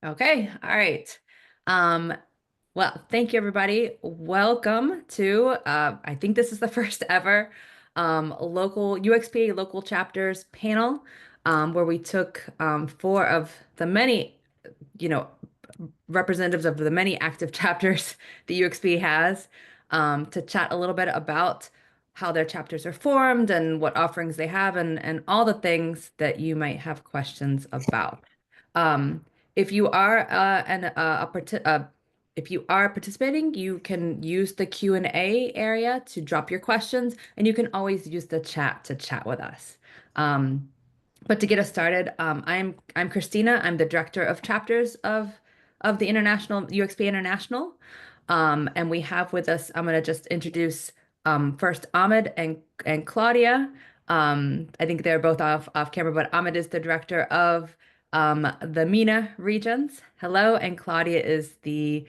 Okay, all right. Well, thank you, everybody. Welcome to, I think this is the first ever local UXPA local chapters panel, where we took four of the many, you know, representatives of the many active chapters the UXPA has, to chat a little bit about how their chapters are formed and what offerings they have, and all the things that you might have questions about. Um, if you are if you are participating, you can use the Q&A area to drop your questions, and you can always use the chat to chat with us. But to get us started, I'm Christina. I'm the director of chapters of the International UXPA International, and we have with us. I'm going to just introduce first Ahmad and Claudia. I think they're both off camera, but Ahmad is the director of the MENA regions. Hello, and Claudia is the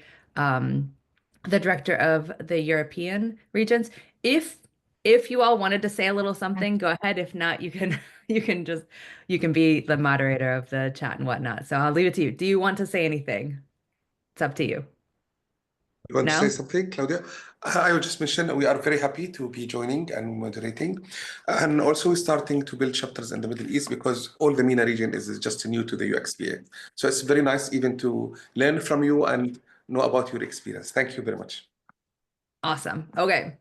director of the European regions. If if you all wanted to say a little something, go ahead. If not, you can you can be the moderator of the chat and whatnot. So I'll leave it to you. Do you want to say anything? It's up to you. You want to say No? something, Claudia? I would just mention we are very happy to be joining and moderating. And also starting to build chapters in the Middle East because all the MENA region is just new to the UXPA. So it's very nice even to learn from you and know about your experience. Thank you very much. Awesome. Okay.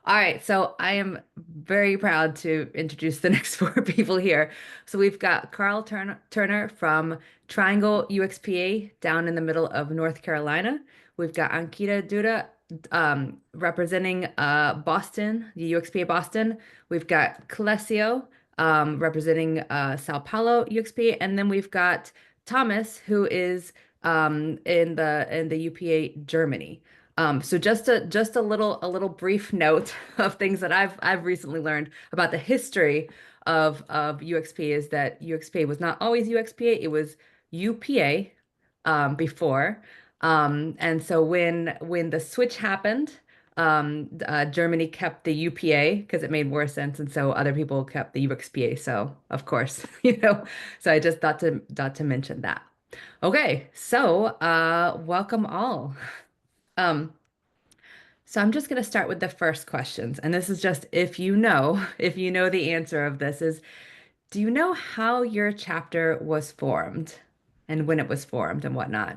All right, so I am very proud to introduce the next four people here. So we've got Carl Turner from Triangle UXPA down in the middle of North Carolina. We've got Ankita Duda representing Boston, the UXPA Boston. We've got Clesio representing Sao Paulo UXPA, and then we've got Thomas, who is in the UPA Germany. So just a little brief note of things that I've recently learned about the history of UXPA is that UXPA was not always UXPA, it was UPA before. And so when the switch happened, Germany kept the UPA because it made more sense, and so other people kept the UXPA. So of course, so I just thought to mention that. Okay, so welcome all. Um, so I'm just going to start with the first questions. And this is just if you know the answer of this is, do you know how your chapter was formed and when it was formed and whatnot?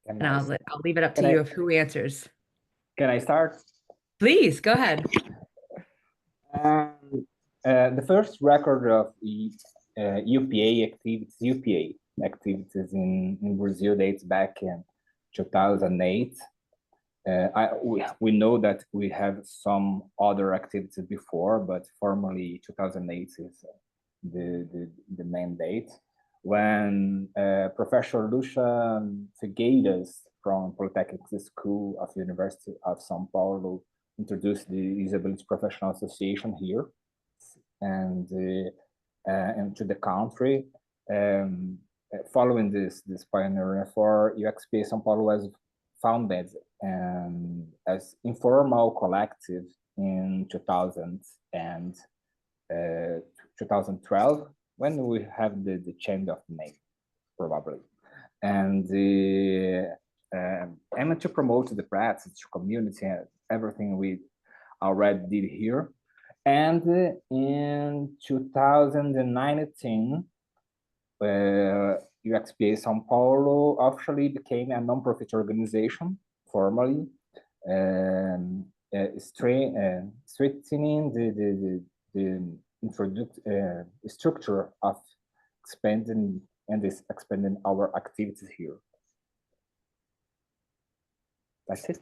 Can And I, I'll leave it up can to you I, of who answers. can I start? Please go ahead. The first record of UPA activities in Brazil dates back in 2008. We know that we have some other activities before, but formally 2008 is the main date. When Professor Lucian Figueiras from Polytechnic School of the University of São Paulo introduced the Usability Professional Association here and to the country. Following this pioneering effort, UXPA São Paulo was founded as informal collective in 2000 and 2012 when we have the change of name, probably. And aim to promote the practice, to community, and everything we already did here. And in 2019, UXPA São Paulo officially became a non-profit organization, formally, strengthening the structure of expanding our activities here. That's it.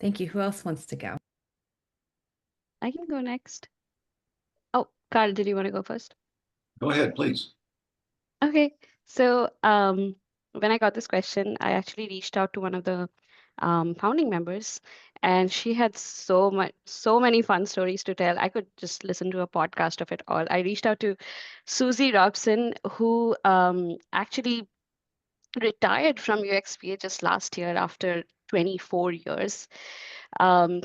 Thank you. Who else wants to go? I can go next. Oh, Carl, did you want to go first? Go ahead, please. Okay. So when I got this question, I actually reached out to one of the founding members, and she had so many fun stories to tell. I could just listen to a podcast of it all. I reached out to Susie Robson, who actually retired from UXPA just last year after 24 years.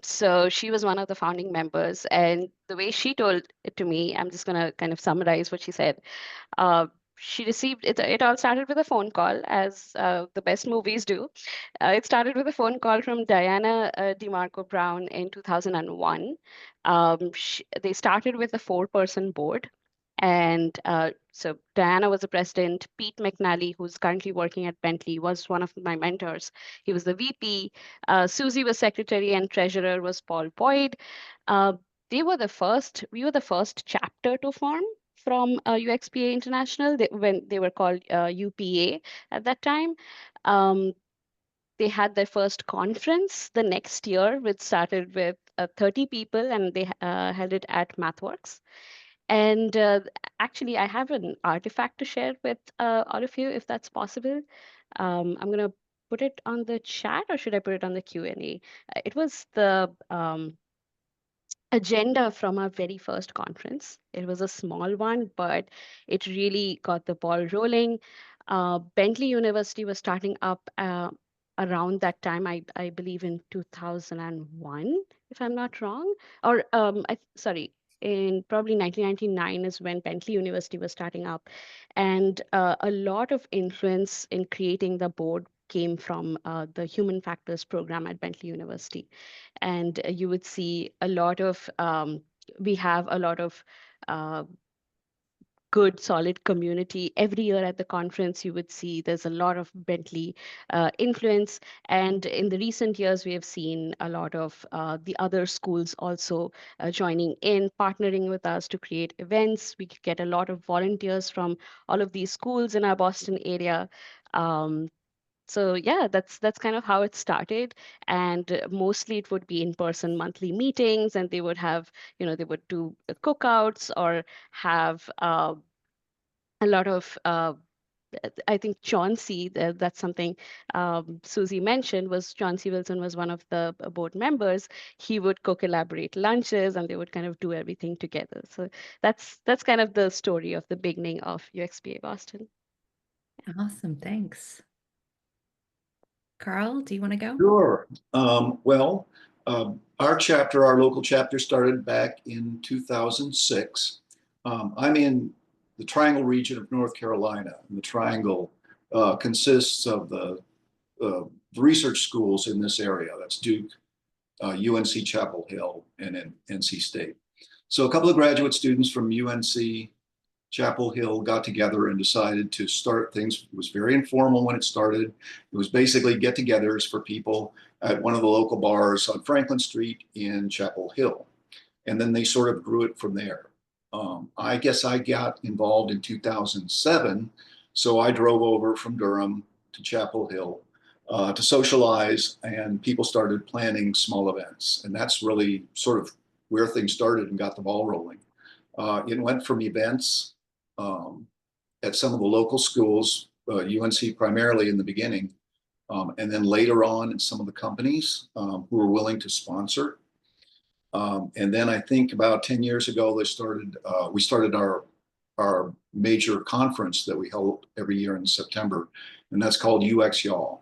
So she was one of the founding members, and the way she told it to me, I'm just going to kind of summarize what she said. She received it. It all started with a phone call, as the best movies do. It started with a phone call from Diana DeMarco Brown in 2001. They started with a 4-person board. And so Diana was the president. Pete McNally, who's currently working at Bentley, was one of my mentors. He was the VP. Susie was secretary, and treasurer was Paul Boyd. We were the first chapter to form from UXPA International, when they were called UPA at that time. They had their first conference the next year, which started with 30 people, and they held it at MathWorks. And actually, I have an artifact to share with all of you, if that's possible. I'm going to put it on the chat, or should I put it on the Q&A? It was the agenda from our very first conference. It was a small one, but it really got the ball rolling. Bentley University was starting up around that time, I believe in 2001, if I'm not wrong. Or, sorry, in probably 1999 is when Bentley University was starting up. And a lot of influence in creating the board came from the Human Factors program at Bentley University. And you would see a lot of, we have a lot of good, solid community. Every year at the conference, you would see there's a lot of Bentley influence. And in the recent years, we have seen a lot of the other schools also joining in, partnering with us to create events. We get a lot of volunteers from all of these schools in our Boston area. So yeah, that's kind of how it started. And mostly it would be in-person monthly meetings, and they would have, they would do cookouts or have a lot of, I think Chauncey, that's something Susie mentioned, was Chauncey Wilson was one of the board members. He would cook elaborate lunches, and they would kind of do everything together. So that's kind of the story of the beginning of UXPA Boston. Awesome, thanks. Carl, do you want to go? Sure. Our local chapter started back in 2006. I'm in the Triangle region of North Carolina, and the Triangle consists of the research schools in this area. That's Duke, UNC Chapel Hill, and then NC State. So a couple of graduate students from UNC Chapel Hill got together and decided to start things. It was very informal when it started. It was basically get-togethers for people at one of the local bars on Franklin Street in Chapel Hill. And then they sort of grew it from there. I guess I got involved in 2007. So I drove over from Durham to Chapel Hill to socialize, and people started planning small events. And that's really sort of where things started and got the ball rolling. It went from events at some of the local schools, UNC primarily in the beginning, and then later on in some of the companies who were willing to sponsor. And then I think about 10 years ago, we started our major conference that we held every year in September, and that's called UX Y'all.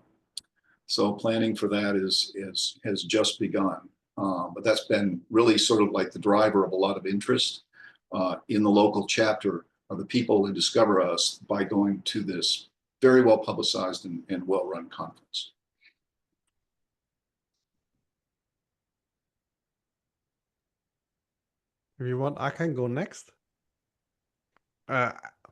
So planning for that has just begun. But that's been really sort of like the driver of a lot of interest in the local chapter are the people who discover us by going to this very well publicized and well-run conference. If you want, I can go next.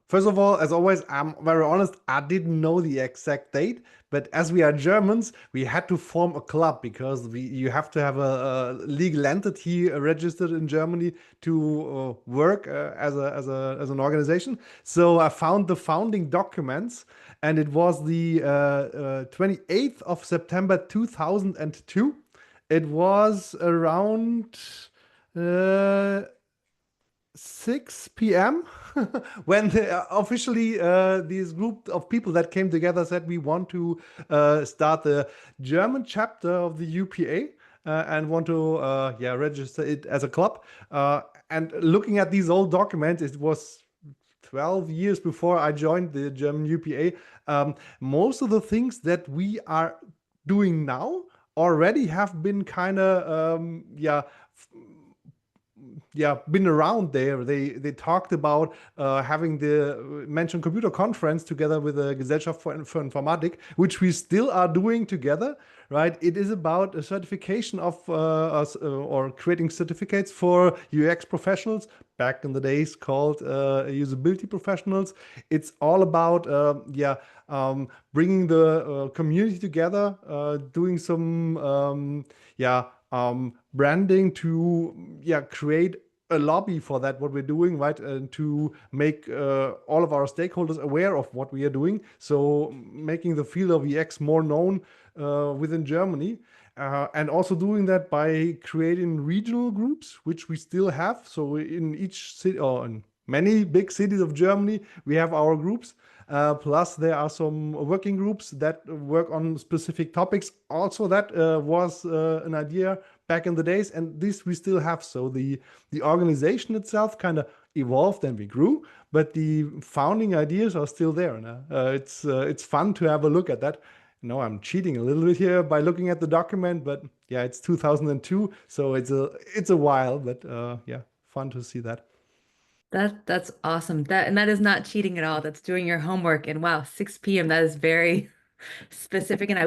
First of all, as always, I'm very honest, I didn't know the exact date, but as we are Germans, we had to form a club because you have to have a legal entity registered in Germany to work as an organization. So I found the founding documents, and it was the 28th of September 2002. It was around 6 p.m. when officially this group of people that came together said we want to start the German chapter of the UPA and want to register it as a club. And looking at these old documents, it was 12 years before I joined the German UPA. Most of the things that we are doing now already have been kind of been around there. They talked about having the mentioned computer conference together with the Gesellschaft für Informatik, which we still are doing together, right? It is about a certification of or creating certificates for UX professionals, back in the days called usability professionals. It's all about bringing the community together, doing some branding to create a lobby for that, what we're doing, right? And to make all of our stakeholders aware of what we are doing. So making the field of UX more known within Germany. And also doing that by creating regional groups, which we still have. So in each city, or in many big cities of Germany, we have our groups. Plus, there are some working groups that work on specific topics. Also, that was an idea back in the days, and this we still have. So the organization itself kind of evolved and we grew, but the founding ideas are still there. It's fun to have a look at that. I'm cheating a little bit here by looking at the document, but yeah, it's 2002, so it's a while, but fun to see that. That's awesome. That is not cheating at all. That's doing your homework. And wow, 6 p.m. That is very specific, and I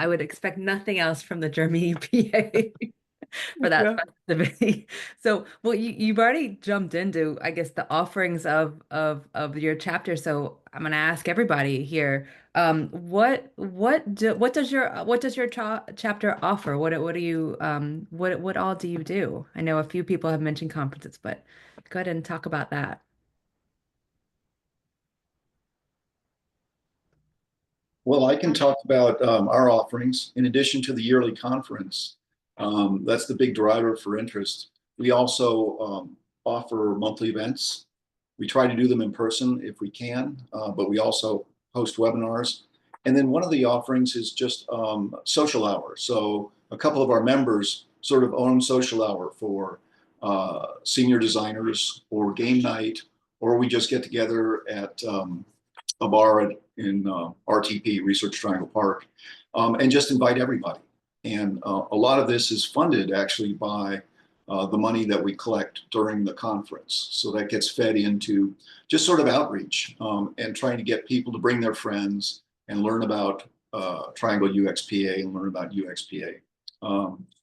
would expect nothing else from the German UPA for that specificity. So, well, you've already jumped into, I guess, the offerings of your chapter. So I'm going to ask everybody here, what does your chapter offer? What do you what all do you do? I know a few people have mentioned conferences, but go ahead and talk about that. Well, I can talk about our offerings. In addition to the yearly conference, that's the big driver for interest. We also offer monthly events. We try to do them in person if we can, but we also host webinars. And then one of the offerings is just social hour. So a couple of our members sort of own social hour for senior designers or game night, or we just get together at a bar in RTP, Research Triangle Park, and just invite everybody. And a lot of this is funded actually by the money that we collect during the conference. So that gets fed into just sort of outreach and trying to get people to bring their friends and learn about Triangle UXPA and learn about UXPA.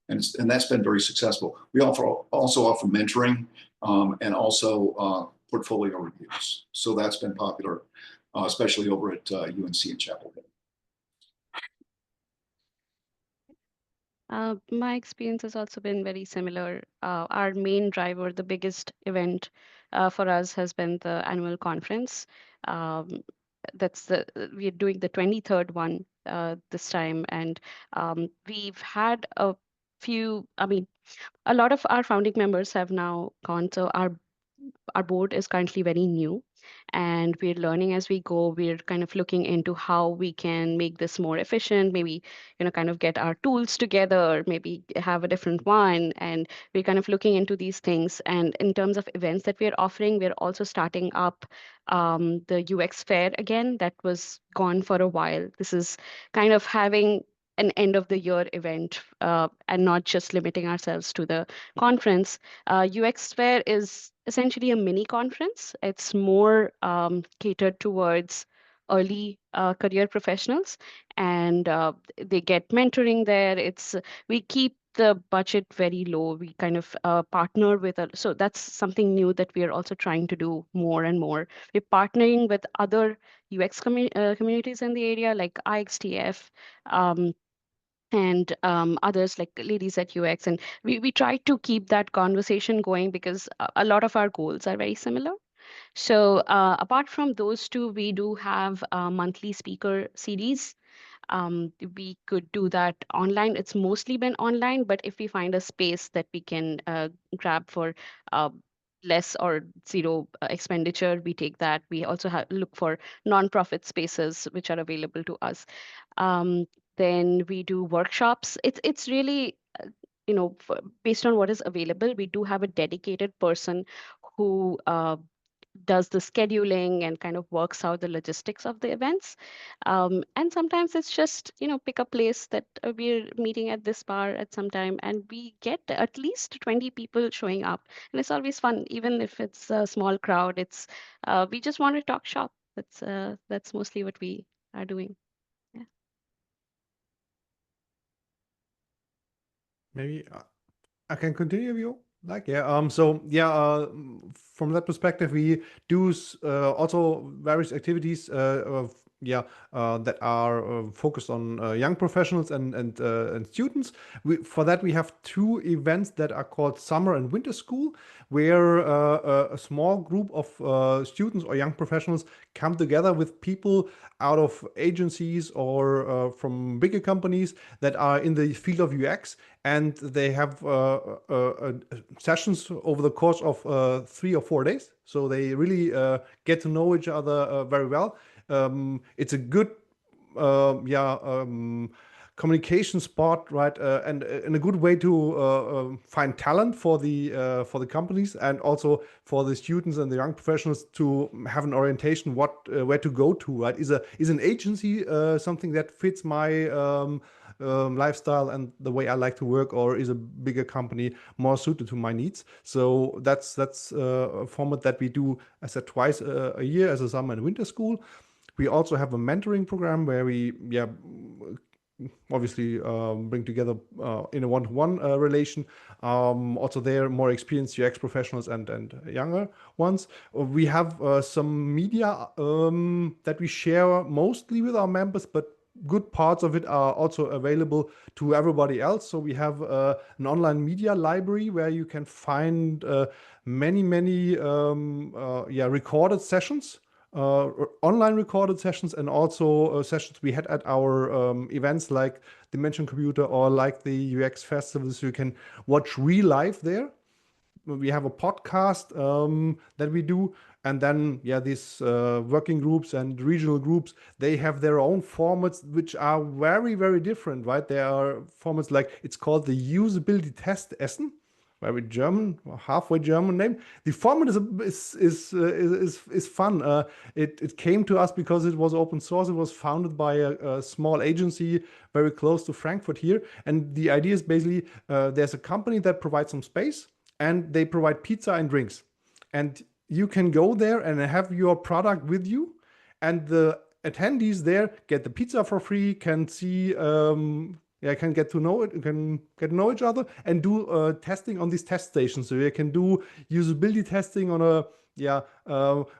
And that's been very successful. We also offer mentoring and also portfolio reviews. So that's been popular, especially over at UNC in Chapel Hill. My experience has also been very similar. Our main driver, the biggest event for us has been the annual conference. We're doing the 23rd one this time, and we've had a lot of our founding members have now gone, so our board is currently very new, and we're learning as we go. We're kind of looking into how we can make this more efficient, maybe kind of get our tools together, maybe have a different one, and we're kind of looking into these things. And in terms of events that we're offering, we're also starting up the UX Fair again, that was gone for a while. This is kind of having an end of the year event and not just limiting ourselves to the conference. UX Fair is essentially a mini conference. It's more catered towards early career professionals, and they get mentoring there. We keep the budget very low. We kind of partner with so that's something new that we are also trying to do more and more. We're partnering with other UX communities in the area, like IXTF, and others like Ladies at UX. And we try to keep that conversation going because a lot of our goals are very similar. So apart from those two, we do have monthly speaker series. We could do that online. It's mostly been online, but if we find a space that we can grab for less or zero expenditure, we take that. We also look for nonprofit spaces which are available to us. Then we do workshops. It's really, based on what is available. We do have a dedicated person who does the scheduling and kind of works out the logistics of the events. And sometimes it's just, pick a place that we're meeting at this bar at some time, and we get at least 20 people showing up. And it's always fun, even if it's a small crowd. It's we just want to talk shop. That's mostly what we are doing. Yeah. Maybe I can continue, you like, yeah. So yeah, from that perspective, we do also various activities that are focused on young professionals and students. For that, we have two events that are called Summer and Winter School, where a small group of students or young professionals come together with people out of agencies or from bigger companies that are in the field of UX, and they have sessions over the course of 3 or 4 days. So they really get to know each other very well. It's a good communication spot, right? And a good way to find talent for the companies, and also for the students and the young professionals to have an orientation where to go to, right? Is an agency something that fits my lifestyle and the way I like to work, or is a bigger company more suited to my needs? So that's a format that we do, I said, twice a year as a summer and winter school. We also have a mentoring program where we obviously bring together in a one-to-one relation. Also there, more experienced UX professionals and younger ones. We have some media that we share mostly with our members, but good parts of it are also available to everybody else. So we have an online media library where you can find many recorded sessions, online recorded sessions, and also sessions we had at our events like Dimension Computer or like the UX festivals. You can watch real live there. We have a podcast that we do, and then these working groups and regional groups, they have their own formats which are very different, right? There are formats like, it's called the Usability Test Essen, very German, halfway German name. The format is fun. It came to us because it was open source. It was founded by a small agency very close to Frankfurt here, and the idea is basically there's a company that provides some space, and they provide pizza and drinks, and you can go there and have your product with you, and the attendees there get the pizza for free, can see can get to know it, can get to know each other, and do testing on these test stations. So you can do usability testing on a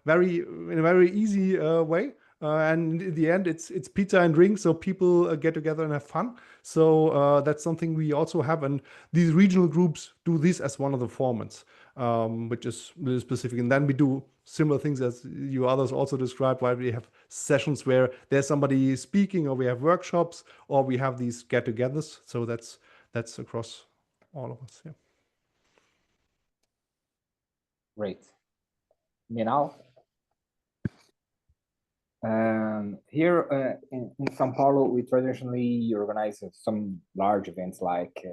very easy way. And in the end, it's pizza and drinks, so people get together and have fun. So that's something we also have, and these regional groups do this as one of the formats, which is really specific. And then we do similar things as you others also described, where we have sessions where there's somebody speaking, or we have workshops, or we have these get-togethers. So that's across all of us. Yeah. Great. Me now. Here in São Paulo, we traditionally organize some large events like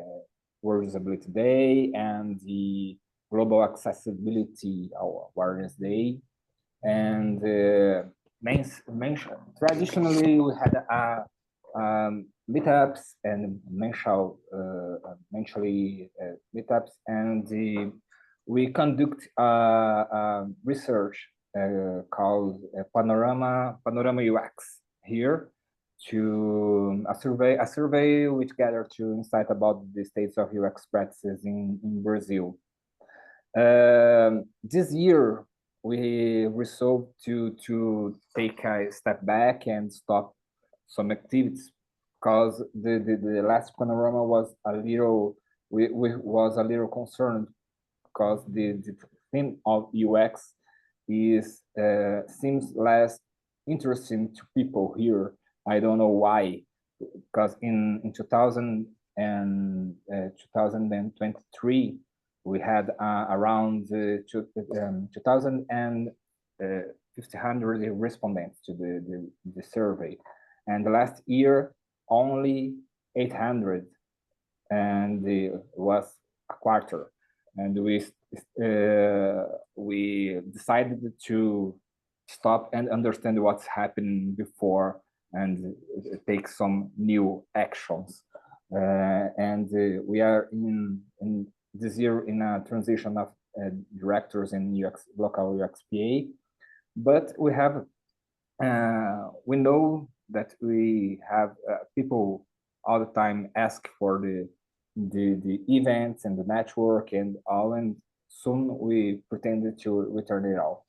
World Disability Day and the Global Accessibility Awareness Day. And traditionally, we had meetups and mensually meetups, and we conduct research called Panorama UX here, to a survey which gathered to insight about the states of UX practices in Brazil. This year, we resolved to take a step back and stop some activities, because the last panorama was a little, we was a little concerned, because the theme of UX is seems less interesting to people here. I don't know why, because in 2023 we had around 2,500 respondents to the survey, and last year only 800, and it was a quarter. and we decided to stop and understand what's happening before and take some new actions. We are in this year in a transition of directors in local UXPA, but we have we know that we have people all the time ask for the events and the network and all, and soon we pretended to return it all.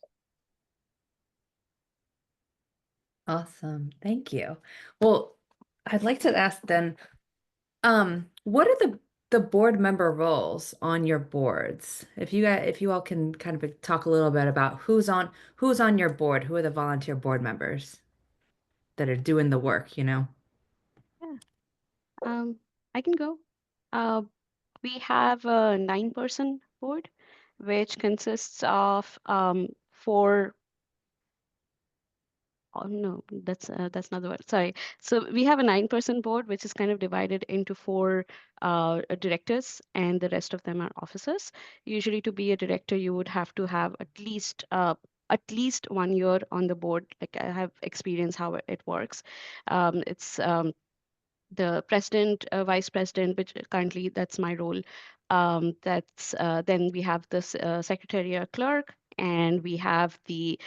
Awesome. Thank you. Well, I'd like to ask then, what are the board member roles on your boards? If you all can kind of talk a little bit about who's on your board, who are the volunteer board members that are doing the work, you know? Yeah. I can go. We have a 9-person board, which consists of 4. Oh no, that's not the word. Sorry. So we have a 9-person board, which is kind of divided into 4 directors, and the rest of them are officers. Usually, to be a director, you would have to have at least 1 year on the board. Like, I have experience how it works. It's the president, vice president, which currently that's my role. Then we have the secretary or clerk, and we have the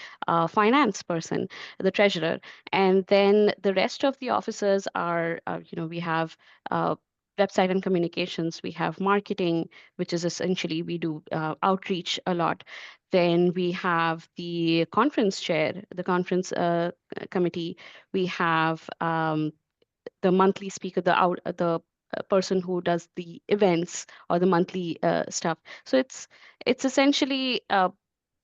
finance person, the treasurer, and then the rest of the officers are, we have website and communications, we have marketing, which is essentially we do outreach a lot. Then we have the conference chair, the conference committee. We have the monthly speaker, the person who does the events or the monthly stuff. So it's essentially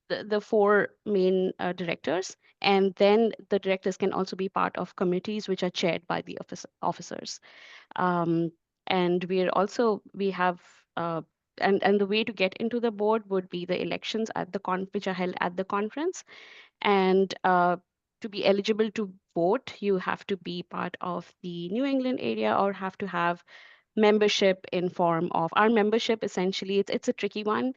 the 4 main directors, and then the directors can also be part of committees which are chaired by the officers. And we have and the way to get into the board would be the elections at the which are held at the conference. And to be eligible to vote, you have to be part of the New England area or have to have membership in form of our membership. Essentially, it's a tricky one,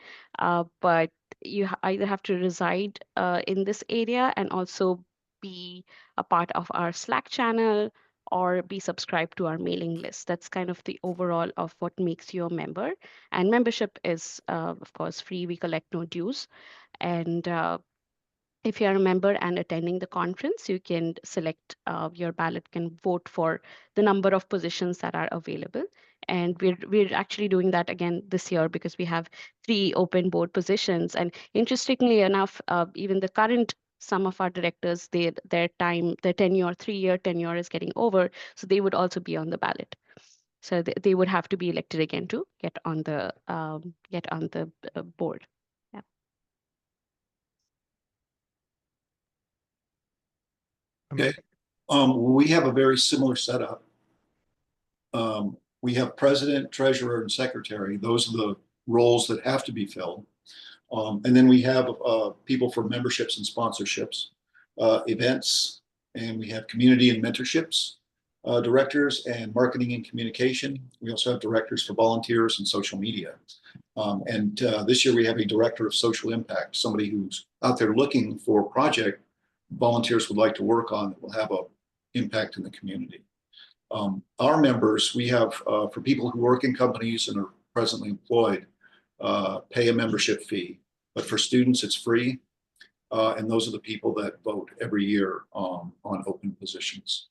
but you either have to reside in this area and also be a part of our Slack channel or be subscribed to our mailing list. That's kind of the overall of what makes you a member. And membership is, of course, free. We collect no dues. And if you're a member and attending the conference, you can select your ballot, can vote for the number of positions that are available. And we're actually doing that again this year because we have 3 open board positions. And interestingly enough, even the current some of our directors, their tenure, 3-year tenure is getting over, so they would also be on the ballot. So they would have to be elected again to get on the board. Okay. We have a very similar setup. We have president, treasurer, and secretary. Those are the roles that have to be filled. And then we have people for memberships and sponsorships, events, and we have community and mentorships, directors, and marketing and communication. We also have directors for volunteers and social media. And this year we have a director of social impact, somebody who's out there looking for a project volunteers would like to work on that will have an impact in the community. Our members, we have, for people who work in companies and are presently employed, pay a membership fee. But for students, it's free. And those are the people that vote every year on open positions.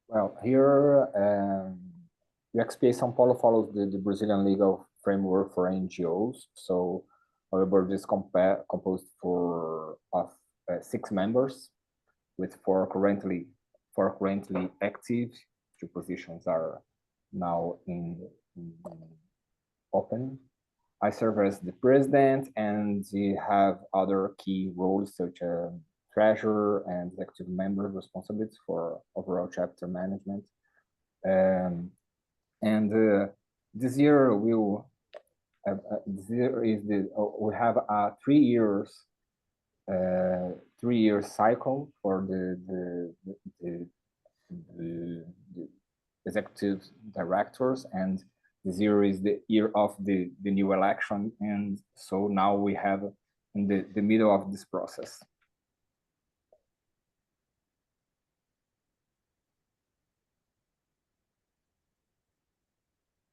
Well, here, UXPA São Paulo follows the Brazilian legal framework for NGOs. So our board is composed of 6 members, with 4 currently active. 2 positions are now in open. I serve as the president, and we have other key roles such as treasurer and executive member responsibilities for overall chapter management. This year we have a 3-year cycle for the executive directors, and this year is the year of the new election, and so now we have in the middle of this process.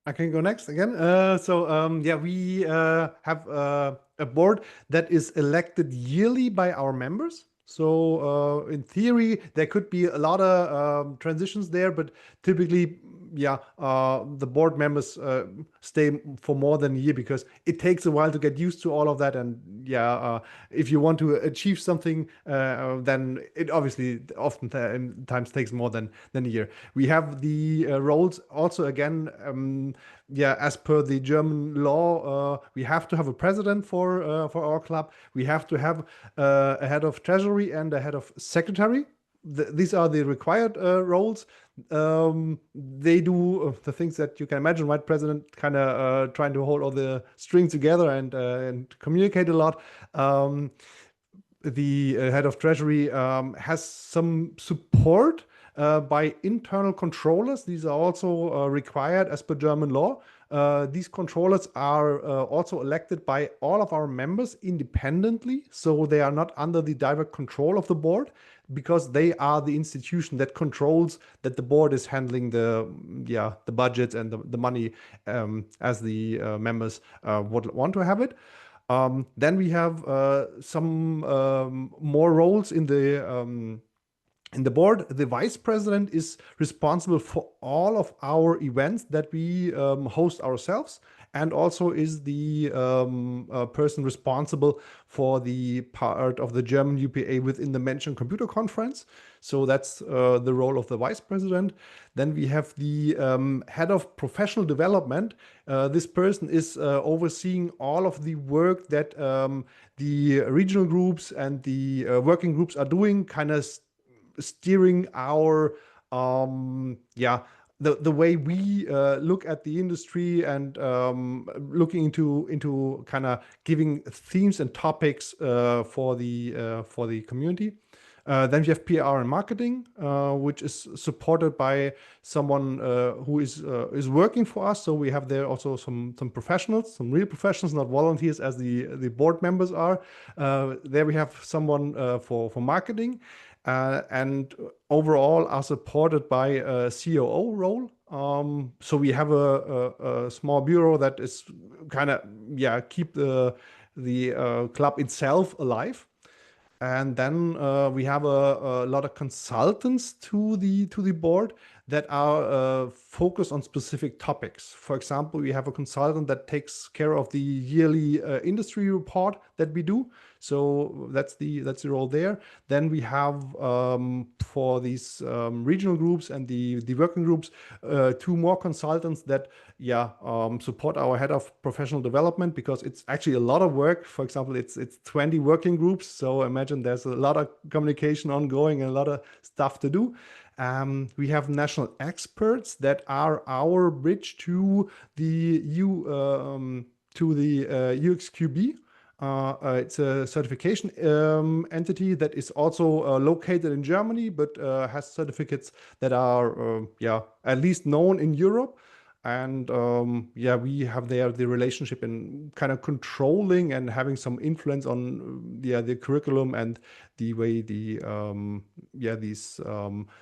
I can go next again. Yeah, we have a board that is elected yearly by our members. So in theory, there could be a lot of transitions there, but typically, yeah, the board members stay for more than a year because it takes a while to get used to all of that. And yeah, if you want to achieve something, then it obviously oftentimes takes more than a year. We have the roles also again. Yeah, as per the German law, we have to have a president for our club. We have to have a head of treasury and a head of secretary. These are the required roles. They do the things that you can imagine, right? President kind of trying to hold all the strings together and communicate a lot. The head of treasury has some support by internal controllers. These are also required as per German law. These controllers are also elected by all of our members independently, so they are not under the direct control of the board, because they are the institution that controls that the board is handling the budgets and the money as the members would want to have it. Then we have some more roles in the board. The vice president is responsible for all of our events that we host ourselves, and also is the person responsible for the part of the German UPA within the mentioned computer conference. So that's the role of the vice president. Then we have the head of professional development. This person is overseeing all of the work that the regional groups and the working groups are doing, kind of steering our the way we look at the industry, and looking into kind of giving themes and topics for the community. Then we have PR and marketing, which is supported by someone who is working for us. So we have there also some professionals, some real professionals, not volunteers as the board members are. There we have someone for marketing. And overall are supported by a COO role. So we have a small bureau that is kind of keep the club itself alive. And then we have a lot of consultants to the board that are focused on specific topics. For example, we have a consultant that takes care of the yearly industry report that we do. So that's the role there. Then we have for these regional groups and the working groups, 2 more consultants that support our head of professional development, because it's actually a lot of work. For example, it's 20 working groups. So imagine there's a lot of communication ongoing and a lot of stuff to do. We have national experts that are our bridge to the UXQB. It's a certification entity that is also located in Germany, but has certificates that are at least known in Europe. And we have there the relationship in kind of controlling and having some influence on the curriculum and the way these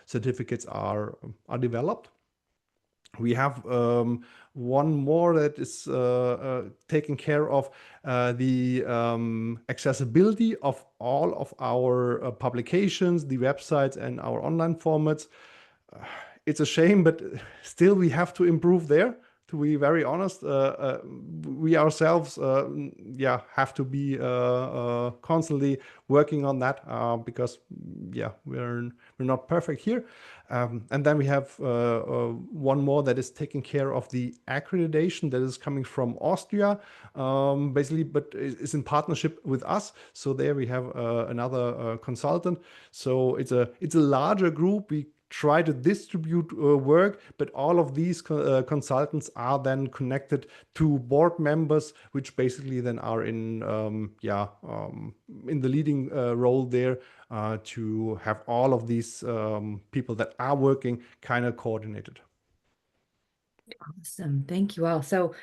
certificates are developed. We have one more that is taking care of the accessibility of all of our publications, the websites, and our online formats. It's a shame, but still we have to improve there. To be very honest, we ourselves have to be constantly working on that because we're not perfect here. And then we have one more that is taking care of the accreditation that is coming from Austria, basically, but is in partnership with us. So there we have another consultant. So it's a larger group. We try to distribute work, but all of these consultants are then connected to board members, which basically then are in the leading role there to have all of these people that are working kind of coordinated. Awesome. Thank you all. So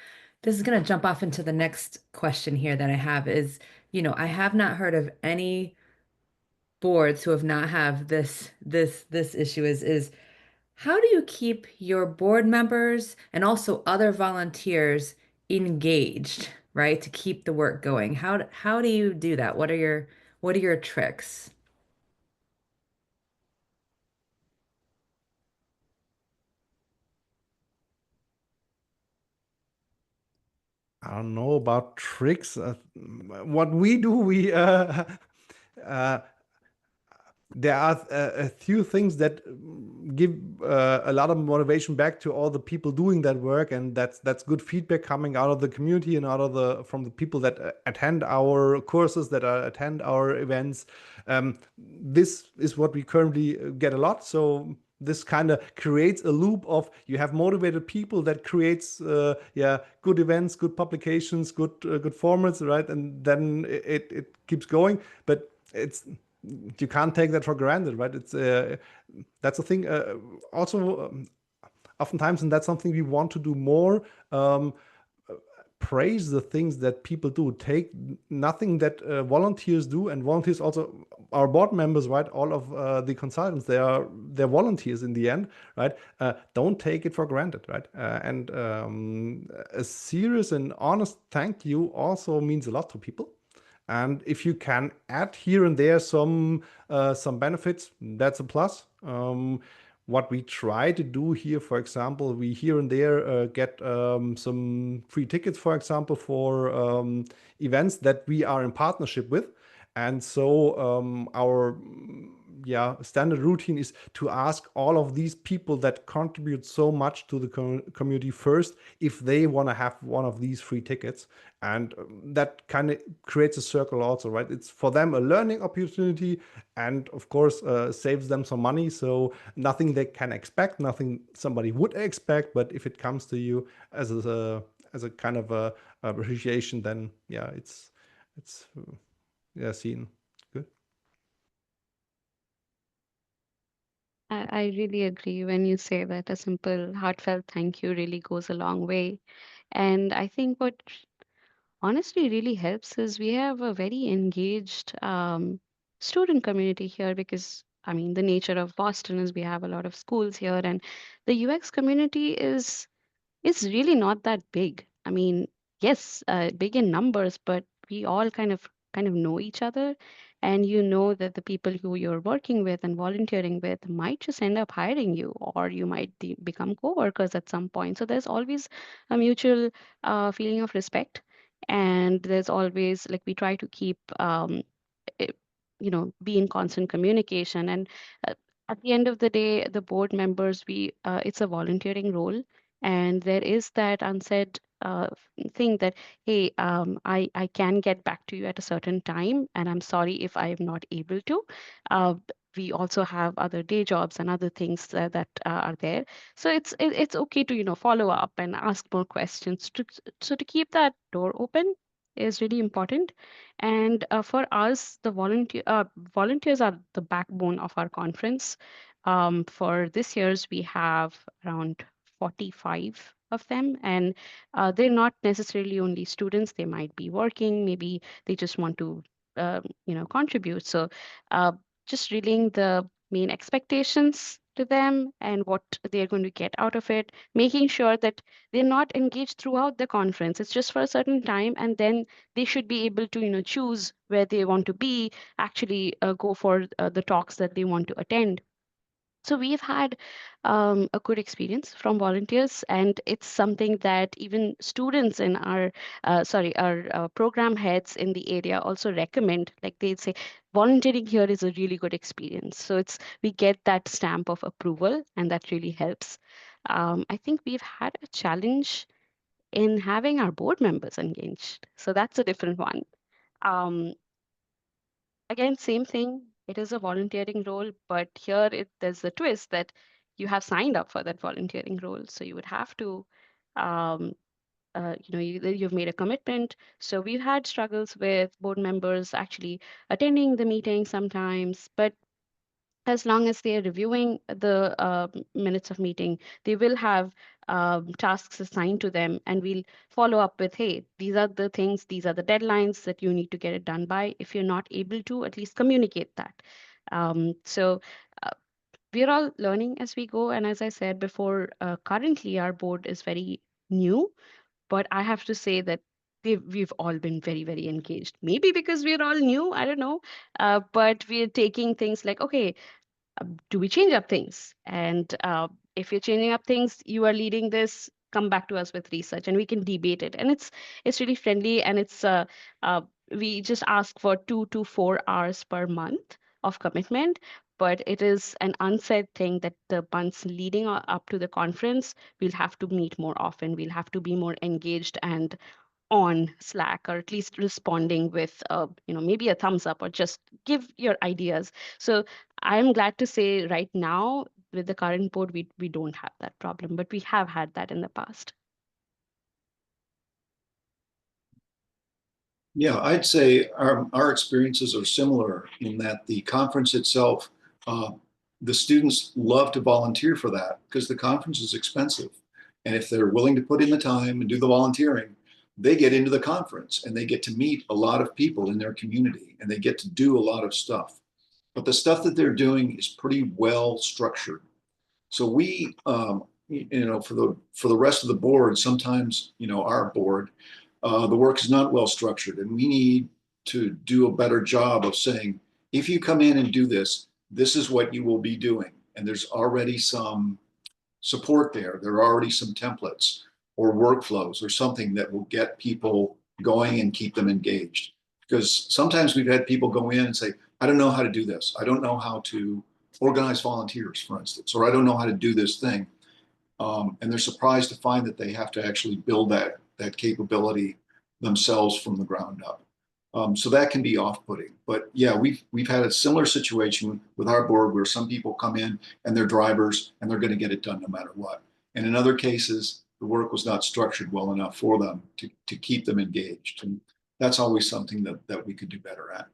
this is going to jump off into the next question here that I have is, I have not heard of any boards who have not have this issue is how do you keep your board members and also other volunteers engaged, right? To keep the work going. How do you do that? What are your tricks? I don't know about tricks. What we do, we uh, there are a few things that give a lot of motivation back to all the people doing that work, and that's good feedback coming out of the community and out of from the people that attend our courses, that attend our events. This is what we currently get a lot. So this kind of creates a loop of you have motivated people that creates good events, good publications, good formats, right? And then it keeps going, but it's you can't take that for granted, right? It's that's the thing. Also, oftentimes, and that's something we want to do more. Praise the things that people do. Take nothing that volunteers do, and volunteers also our board members, right? All of the consultants, they're volunteers in the end, right? Don't take it for granted, right? And a serious and honest thank you also means a lot to people. And if you can add here and there some benefits, that's a plus. What we try to do here, for example, we here and there get some free tickets, for example, for events that we are in partnership with. And so our standard routine is to ask all of these people that contribute so much to the community first if they want to have one of these free tickets. And that kind of creates a circle also, right? It's for them a learning opportunity, and of course saves them some money. So nothing they can expect, nothing somebody would expect, but if it comes to you as a kind of a appreciation, then it's seen. Good. I really agree when you say that a simple, heartfelt thank you really goes a long way. And I think what honestly really helps is we have a very engaged student community here because, I mean, the nature of Boston is we have a lot of schools here, and the UX community is it's really not that big. I mean, yes, big in numbers, but we all kind of know each other, and you know that the people who you're working with and volunteering with might just end up hiring you, or you might become co-workers at some point. So there's always a mutual feeling of respect, and there's always like we try to keep it- be in constant communication. And uh, at the end of the day, the board members, we it's a volunteering role, and there is that unsaid thing that, hey, I can get back to you at a certain time, and I'm sorry if I am not able to. uh, we also have other day jobs and other things that are there, so it's okay to follow up and ask more questions so to keep that door open is really important. And for us, the volunteers are the backbone of our conference. For this year's, we have around 45 of them, and they're not necessarily only students. They might be working, maybe they just want to contribute. So uh, just relaying the main expectations to them and what they're going to get out of it, making sure that they're not engaged throughout the conference. It's just for a certain time, and then they should be able to choose where they want to be, actually go for the talks that they want to attend. So we've had a good experience from volunteers, and it's something that even students in our program heads in the area also recommend. Like they'd say, volunteering here is a really good experience. So we get that stamp of approval, and that really helps. I think we've had a challenge in having our board members engaged. So that's a different one. Um, Again, same thing. It is a volunteering role, but here there's the twist that you have signed up for that volunteering role. So you would have to, um, you've made a commitment. So we've had struggles with board members actually attending the meeting sometimes, but as long as they are reviewing the minutes of meeting, they will have tasks assigned to them, and we'll follow up with, hey, these are the things, these are the deadlines that you need to get it done by. If you're not able to, at least communicate that. So we're all learning as we go. And as I said before, currently our board is very new, but I have to say that we've all been very, very engaged. Maybe because we're all new, I don't know. But we're taking things like, okay, do we change up things? And if you're changing up things, you are leading this, come back to us with research and we can debate it. And it's really friendly, and it's we just ask for 2 to 4 hours per month of commitment. But it is an unsaid thing that the months leading up to the conference, we'll have to meet more often. We'll have to be more engaged and on Slack, or at least responding with maybe a thumbs up, or just give your ideas. So I'm glad to say right now with the current board, we don't have that problem, but we have had that in the past. Yeah, I'd say our experiences are similar in that the conference itself, the students love to volunteer for that because the conference is expensive. And if they're willing to put in the time and do the volunteering, they get into the conference and they get to meet a lot of people in their community and they get to do a lot of stuff. But the stuff that they're doing is pretty well structured. So we, for the rest of the board, sometimes, our board, the work is not well structured, and we need to do a better job of saying, if you come in and do this, this is what you will be doing. And there's already some support there. There are already some templates or workflows or something that will get people going and keep them engaged. Because sometimes we've had people go in and say, I don't know how to do this. I don't know how to organize volunteers, for instance, or I don't know how to do this thing. And they're surprised to find that they have to actually build that capability themselves from the ground up. So that can be off-putting. But yeah, we've had a similar situation with our board where some people come in and they're drivers and they're going to get it done no matter what. And in other cases, the work was not structured well enough for them to keep them engaged. And that's always something that we could do better at.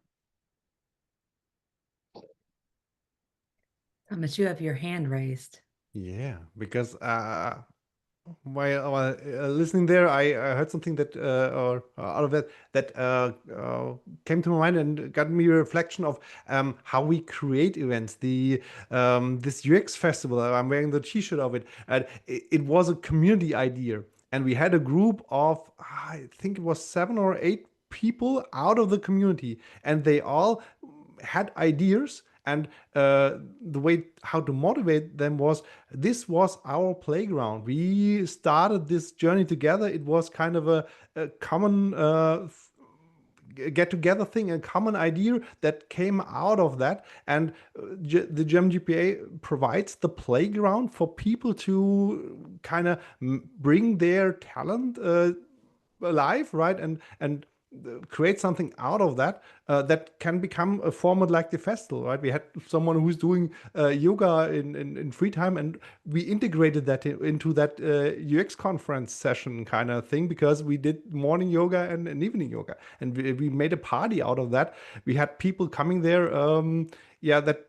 Thomas, you have your hand raised. Yeah, because while listening there, I heard something that, or out of that came to my mind and got me a reflection of how we create events. This UX festival, I'm wearing the T-shirt of it, and it was a community idea, and we had a group of, I think it was 7 or 8 people out of the community, and they all had ideas. And the way how to motivate them was, this was our playground. We started this journey together. It was kind of a common get-together thing, a common idea that came out of that. And the German GPA provides the playground for people to kind of bring their talent alive, right? And create something out of that that can become a format like the festival, right? We had someone who's doing yoga in free time, and we integrated that into that UX conference session kind of thing, because we did morning yoga and evening yoga, and we made a party out of that. We had people coming there, that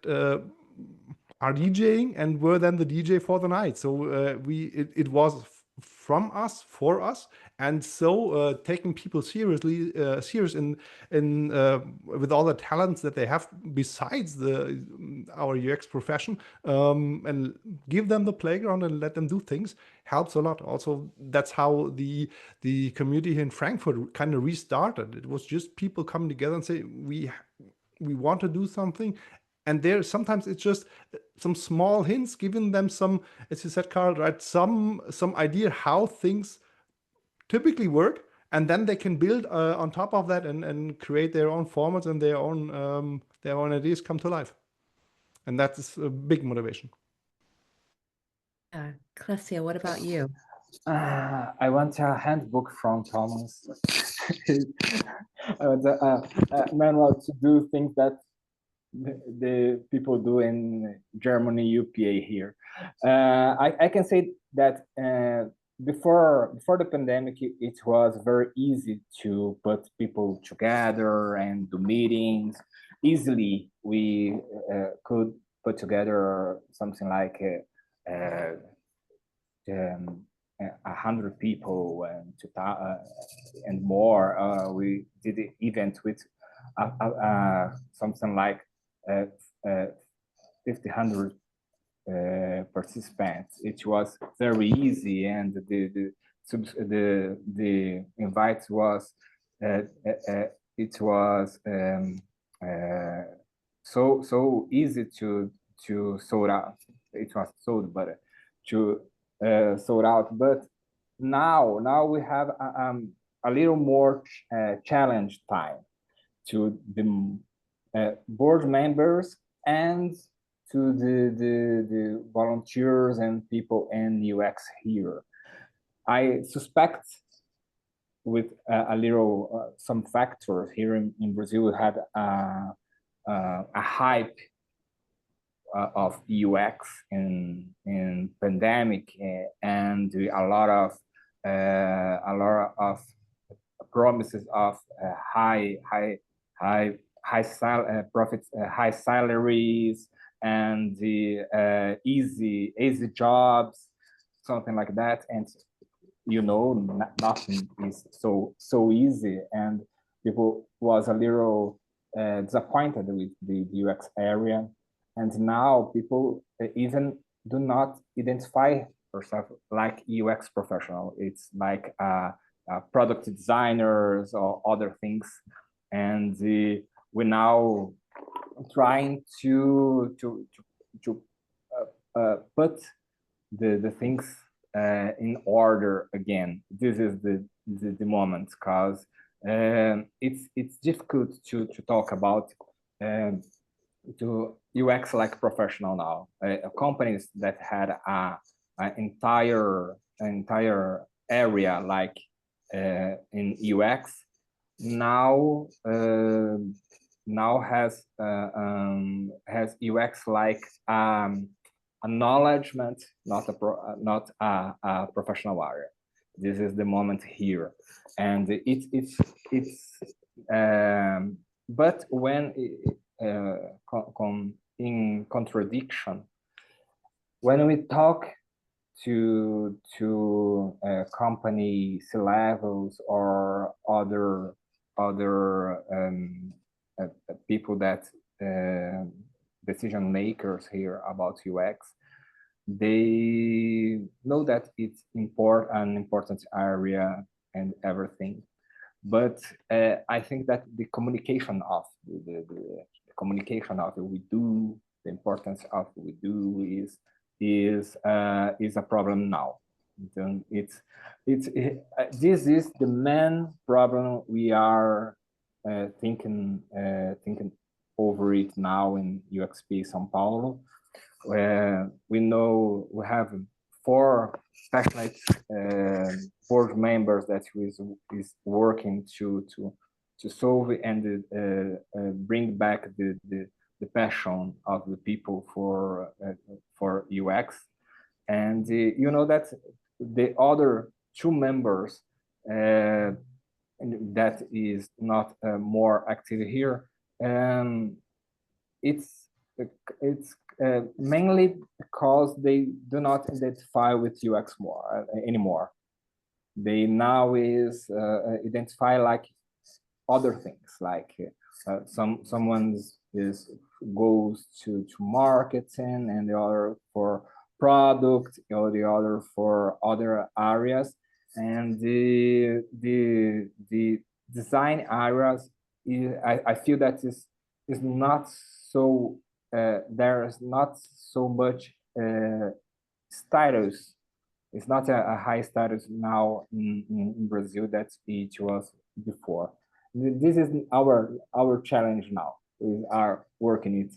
are DJing and were then the DJ for the night. So it was from us, for us, and so taking people serious in with all the talents that they have besides our UX profession, and give them the playground and let them do things helps a lot. Also, that's how the community here in Frankfurt kind of restarted. It was just people coming together and say, we want to do something. And there, sometimes it's just some small hints, giving them some, as you said, Carl, right? Some idea how things typically work, and then they can build on top of that and create their own formats and their own ideas come to life. And that is a big motivation. Claudia, what about you? I want a handbook from Thomas. I want a manual to do things that the people do in Germany, UPA here. I can say that before the pandemic, it was very easy to put people together and do meetings. Easily, we could put together something like 100 people and more. We did the event with something like 1,500 participants. It was very easy, and the invite was it was so easy to sold out. It was sold, but to sold out. But now we have a little more challenge time to the board members and to the volunteers and people in UX here. I suspect with a little some factors here in Brazil, we had a hype of UX in pandemic, and a lot of promises of high profits, high salaries, and the easy jobs, something like that. And nothing is so easy, and people was a little disappointed with the UX area. And now people even do not identify themselves like UX professional. It's like product designers or other things. And we're now trying to put the things in order again. This is the moment, because it's difficult to talk about to UX like professional now. Companies that had an entire area like in UX now has UX like acknowledgement, not a professional area. This is the moment here, and it's but when in contradiction, when we talk to company C-levels or other people that decision makers here about UX, they know that it's an important area and everything. But I think that the communication of the communication of we do, the importance of we do is a problem now. This is the main problem we are thinking over it now in UXPA São Paulo. We know we have 4 passionate board members that is working to solve and bring back the passion of the people for UX. And that the other 2 members that is not more active here, it's mainly because they do not identify with UX anymore. They now is identify like other things, like someone goes to marketing, and the other for product, or the other for other areas, and the design areas. I feel that is not so. There is not so much status. It's not a high status now in Brazil that it was before. This is our challenge now. We are working it.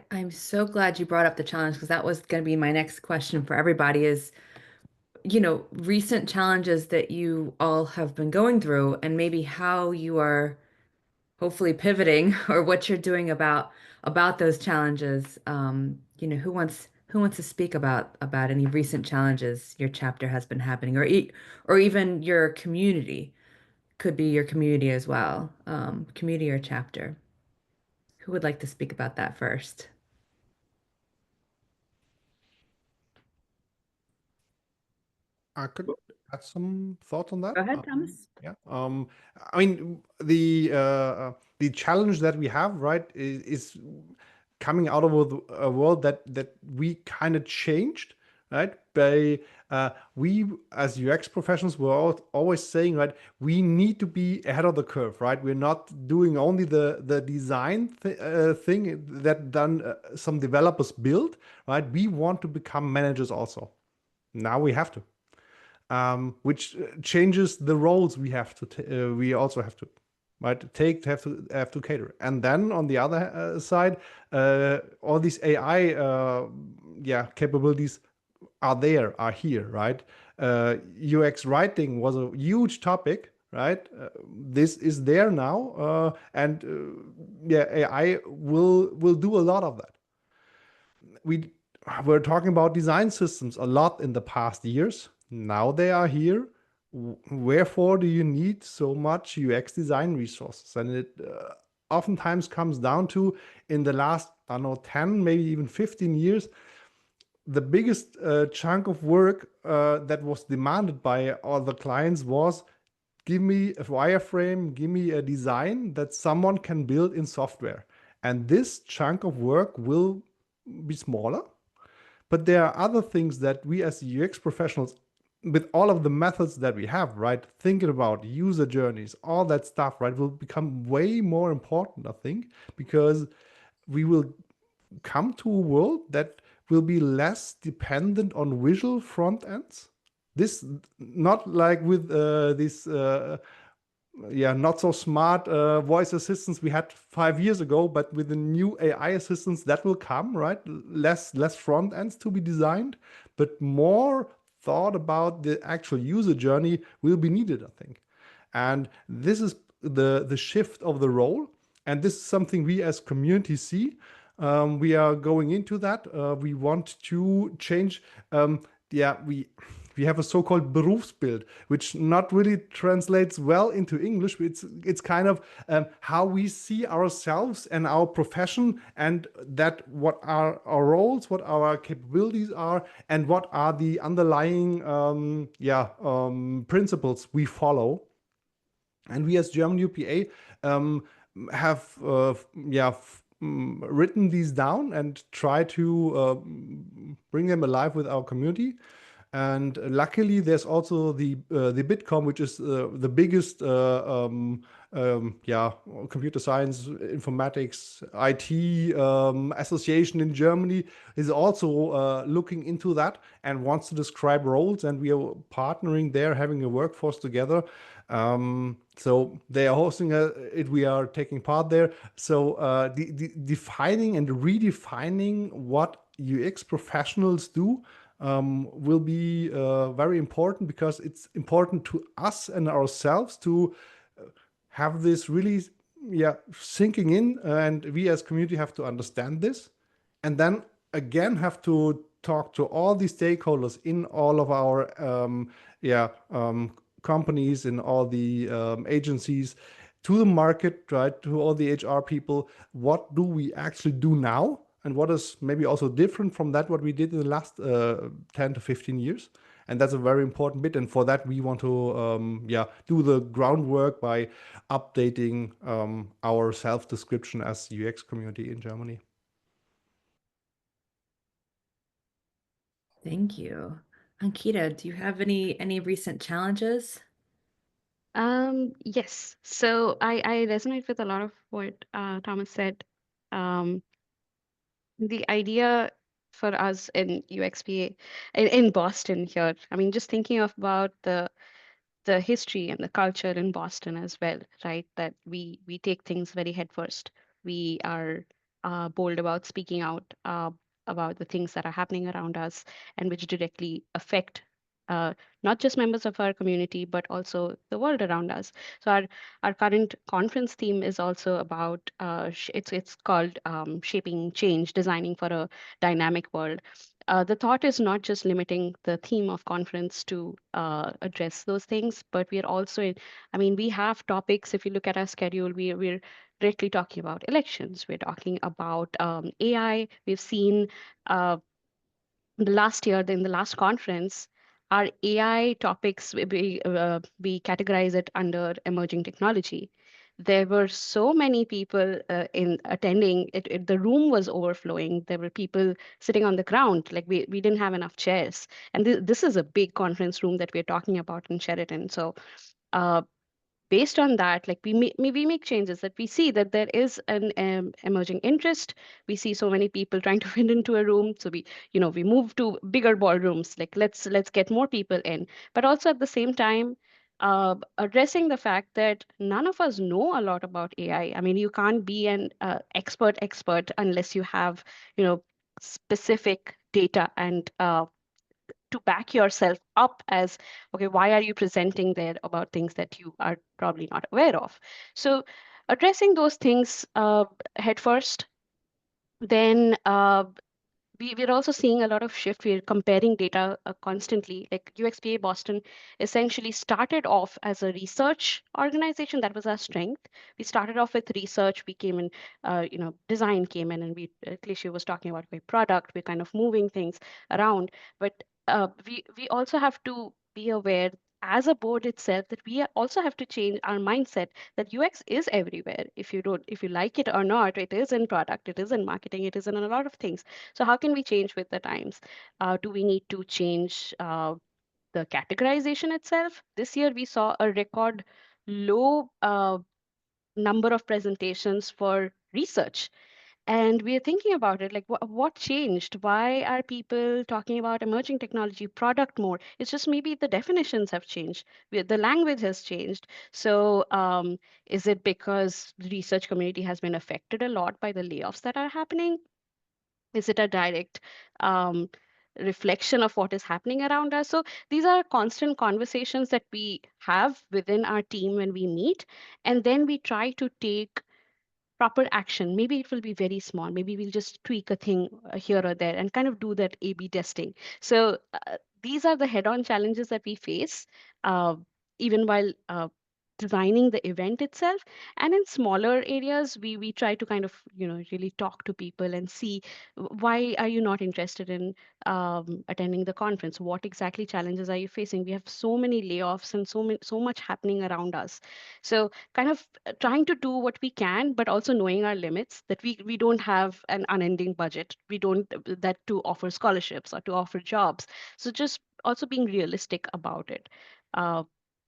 I'm so glad you brought up the challenge, because that was going to be my next question for everybody is, recent challenges that you all have been going through, and maybe how you are hopefully pivoting, or what you're doing about those challenges. Who wants to speak about any recent challenges your chapter has been happening, or even your community? Could be your community as well, community or chapter. Who would like to speak about that first? I could add some thoughts on that. Go ahead, Thomas. Yeah. I mean, the challenge that we have, right, is coming out of a world that we kind of changed, right? By we as UX professionals were always saying, right, we need to be ahead of the curve, right? We're not doing only the design thing that done some developers build, right? We want to become managers also. Now we have to. Which changes the roles we have to we also have to have to cater. And then on the other side, all these AI capabilities are here, right? UX writing was a huge topic, right? This is there now, and AI will do a lot of that. We were talking about design systems a lot in the past years. Now they are here. Wherefore do you need so much UX design resources? And it oftentimes comes down to, in the last, I don't know, 10, maybe even 15 years, the biggest chunk of work that was demanded by all the clients was, give me a wireframe, give me a design that someone can build in software. And this chunk of work will be smaller. But there are other things that we as UX professionals, with all of the methods that we have, right, thinking about user journeys, all that stuff, right, will become way more important, I think, because we will come to a world that will be less dependent on visual front ends. This, not like with this not so smart voice assistants we had 5 years ago, but with the new AI assistants that will come, right? Less front ends to be designed, but more thought about the actual user journey will be needed, I think. And this is the shift of the role. And this is something we as community see. We are going into that. We want to change. We have a so-called Berufsbild, which not really translates well into English. It's kind of how we see ourselves and our profession, and that what are our roles, what our capabilities are, and what are the underlying principles we follow. And we as German UPA have written these down and try to bring them alive with our community. And luckily, there's also the Bitkom, which is the biggest computer science, informatics, IT association in Germany, is also looking into that and wants to describe roles. And we are partnering there, having a workforce together. So they are hosting it. We are taking part there. So defining and redefining what UX professionals do will be very important, because it's important to us and ourselves to have this really sinking in, and we as community have to understand this, and then again have to talk to all the stakeholders in all of our companies, in all the agencies, to the market, right, to all the HR people. What do we actually do now? And what is maybe also different from that, what we did in the last 10 to 15 years. And that's a very important bit. And for that, we want to do the groundwork by updating our self-description as UX community in Germany. Thank you. Ankita, do you have any recent challenges? Yes. So I resonate with a lot of what Thomas said. The idea for us in UXPA in Boston here, I mean, just thinking about the history and the culture in Boston as well, right? That we take things very headfirst. We are bold about speaking out about the things that are happening around us and which directly affect not just members of our community, but also the world around us. So our current conference theme is also about it's called shaping change, designing for a dynamic world. The thought is not just limiting the theme of conference to address those things, but we are also I mean, we have topics. If you look at our schedule, we're directly talking about elections. We're talking about AI. We've seen the last year, in the last conference, our AI topics, we categorize it under emerging technology. There were so many people in attending. The room was overflowing. There were people sitting on the ground, like we didn't have enough chairs. And this is a big conference room that we're talking about in Sheraton. So based on that, like we make changes that we see that there is an emerging interest. We see so many people trying to fit into a room, so we move to bigger ballrooms. Like let's get more people in, but also at the same time addressing the fact that none of us know a lot about AI. I mean, you can't be an expert unless you have specific data and to back yourself up as, okay, why are you presenting there about things that you are probably not aware of? So addressing those things head first. Then we're also seeing a lot of shift. We're comparing data constantly. Like UXPA Boston essentially started off as a research organization. That was our strength. We started off with research. We came in, design came in, and Claudia was talking about my product. We're kind of moving things around. But we also have to be aware as a board itself that we also have to change our mindset that UX is everywhere. If you like it or not, it is in product, it is in marketing, it is in a lot of things. So how can we change with the times? Do we need to change the categorization itself? This year we saw a record low number of presentations for research. And we are thinking about it, like what changed? Why are people talking about emerging technology product more? It's just maybe the definitions have changed. The language has changed. So is it because the research community has been affected a lot by the layoffs that are happening? Is it a direct reflection of what is happening around us? So these are constant conversations that we have within our team when we meet, and then we try to take proper action. Maybe it will be very small. Maybe we'll just tweak a thing here or there and kind of do that A/B testing. So these are the head-on challenges that we face, even while designing the event itself. And in smaller areas, we try to kind of really talk to people and see why are you not interested in attending the conference? What exactly challenges are you facing? We have so many layoffs and so much happening around us. So kind of trying to do what we can, but also knowing our limits, that we don't have an unending budget. We don't that to offer scholarships or to offer jobs. So just also being realistic about it.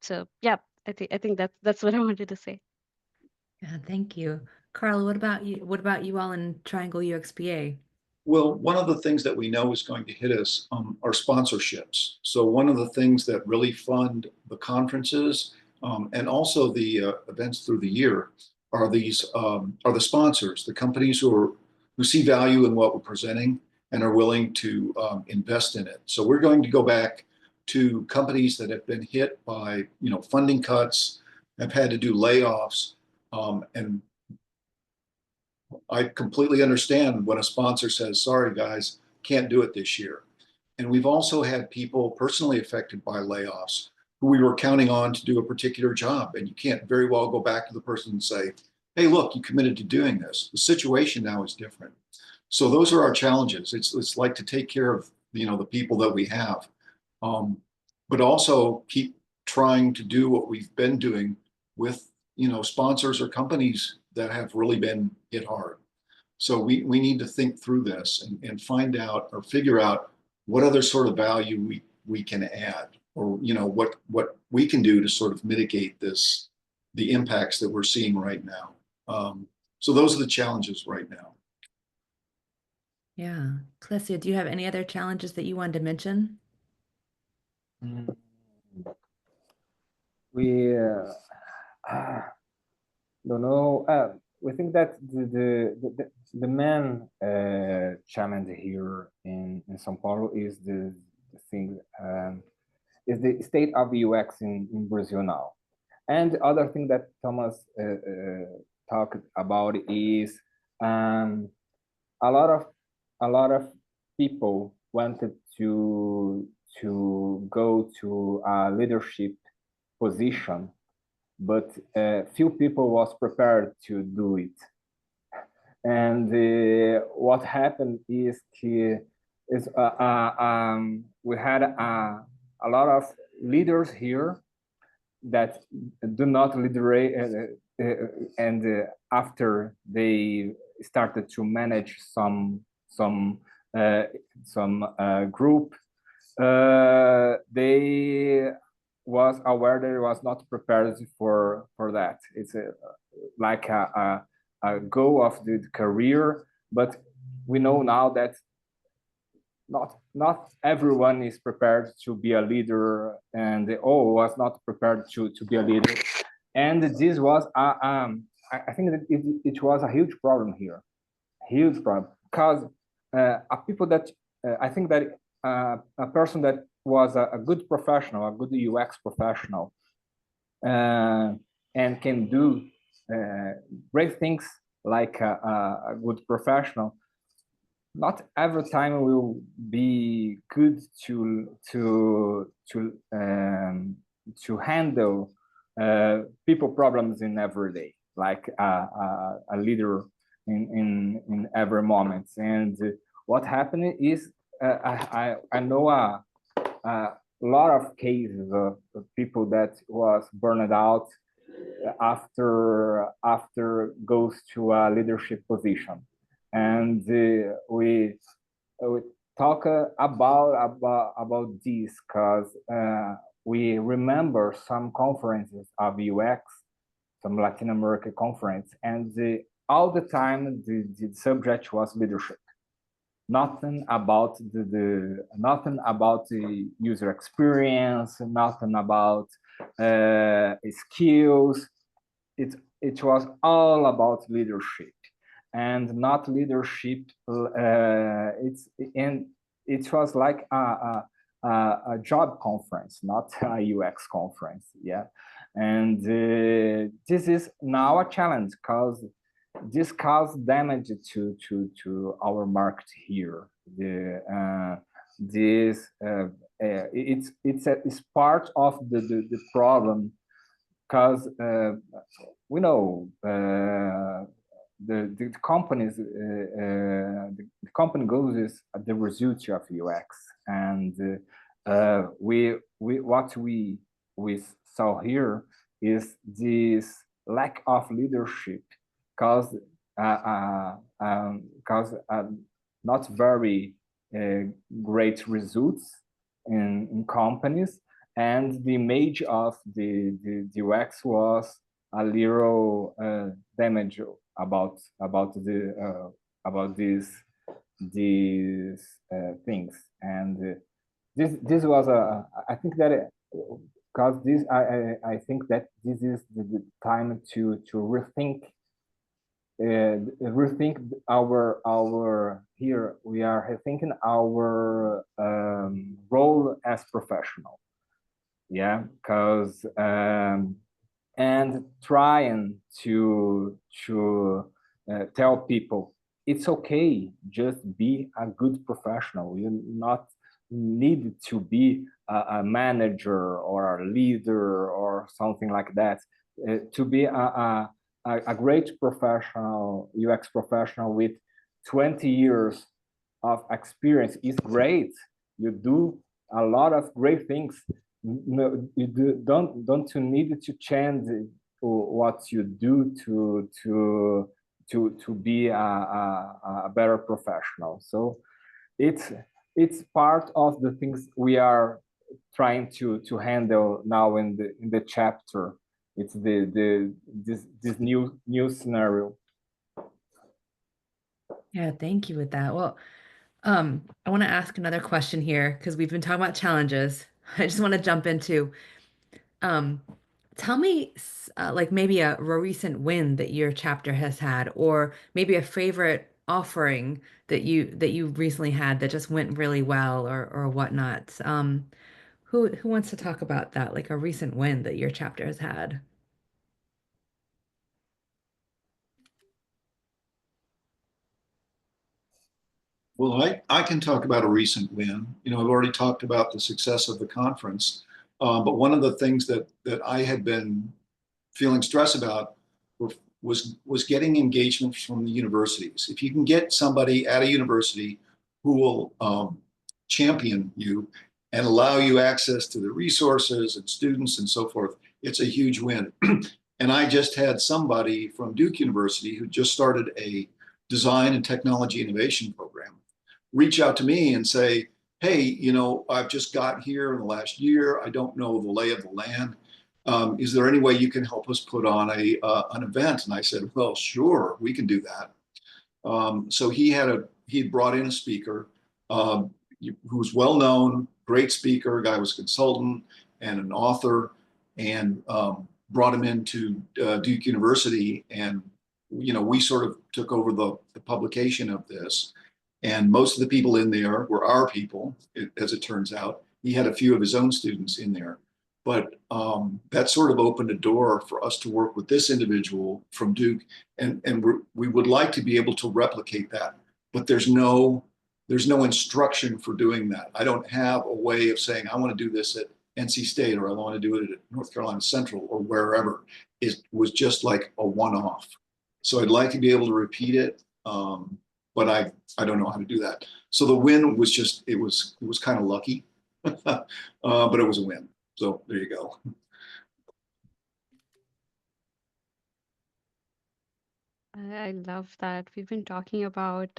So yeah, I think that's what I wanted to say. Yeah, thank you. Carl, what about you? What about you all in Triangle UXPA? Well, one of the things that we know is going to hit us are sponsorships. So one of the things that really fund the conferences and also the events through the year are the sponsors, the companies who see value in what we're presenting and are willing to invest in it. So we're going to go back to companies that have been hit by funding cuts, have had to do layoffs, and I completely understand when a sponsor says, sorry guys, can't do it this year. And we've also had people personally affected by layoffs who we were counting on to do a particular job. And you can't very well go back to the person and say, hey, look, you committed to doing this. The situation now is different. So those are our challenges. It's like to take care of the people that we have, but also keep trying to do what we've been doing with sponsors or companies that have really been hit hard. So we need to think through this and find out or figure out what other sort of value we can add, or what we can do to sort of mitigate the impacts that we're seeing right now. So those are the challenges right now. Yeah. Claudia, do you have any other challenges that you wanted to mention? We don't know. We think that the main challenge here in São Paulo is the thing is the state of UX in Brazil now. And the other thing that Thomas talked about is a lot of people wanted to go to a leadership position but few people was prepared to do it. And what happened is we had a lot of leaders here that do not literate, and after they started to manage some group, they was aware they was not prepared for that. It's like a goal of the career, but we know now that not everyone is prepared to be a leader, and was not prepared to be a leader, and this was I think that it was a huge problem here, huge problem, because people that I think that a person that was a good professional, a good UX professional, and can do great things like a good professional, not every time will be good to handle people problems in every day, like a leader in every moment. And what happened is I know a lot of cases of people that was burned out after goes to a leadership position. And we talk about this because we remember some conferences of UX, some Latin America conference, and all the time the subject was leadership. Nothing about nothing about the user experience, nothing about skills. It was all about leadership. And not leadership. It was like a job conference, not a UX conference. Yeah, and this is now a challenge because this caused damage to our market here. It's part of the problem because we know. The companies, the company goals is the result of UX, and what we saw here is this lack of leadership, because not very great results in companies, and the image of the UX was a little damage about these things. And this was I think that because this I think that this is the time to rethink our here we are rethinking our role as professional. Yeah, because and trying to tell people it's okay, just be a good professional. You not need to be a manager or a leader or something like that. To be a great professional, UX professional with 20 years of experience is great. You do a lot of great things. No, you don't need to change what you do to be a better professional. So it's part of the things we are trying to handle now in the chapter. It's this new scenario. Yeah, thank you with that. Well, I want to ask another question here because we've been talking about challenges. I just want to jump into, tell me like maybe a recent win that your chapter has had, or maybe a favorite offering that you recently had that just went really well, or whatnot. Who wants to talk about that, like a recent win that your chapter has had? Well, I can talk about a recent win. You know, I've already talked about the success of the conference, but one of the things that I had been feeling stress about was getting engagement from the universities. If you can get somebody at a university who will champion you and allow you access to the resources and students and so forth, it's a huge win. And I just had somebody from Duke University who just started a design and technology innovation program reach out to me and say, hey, you know, I've just got here in the last year. I don't know the lay of the land. Is there any way you can help us put on an event? And I said, well, sure, we can do that. So he brought in a speaker who's well known, great speaker, guy was a consultant and an author, and brought him into Duke University. And, you know, we sort of took over the publication of this. And most of the people in there were our people, as it turns out. He had a few of his own students in there. But that sort of opened a door for us to work with this individual from Duke. And we would like to be able to replicate that. But there's no instruction for doing that. I don't have a way of saying, I want to do this at NC State, or I want to do it at North Carolina Central, or wherever. It was just like a one-off. So I'd like to be able to repeat it, but I don't know how to do that. So the win was just, it was kind of lucky, but it was a win. So there you go. I love that. We've been talking about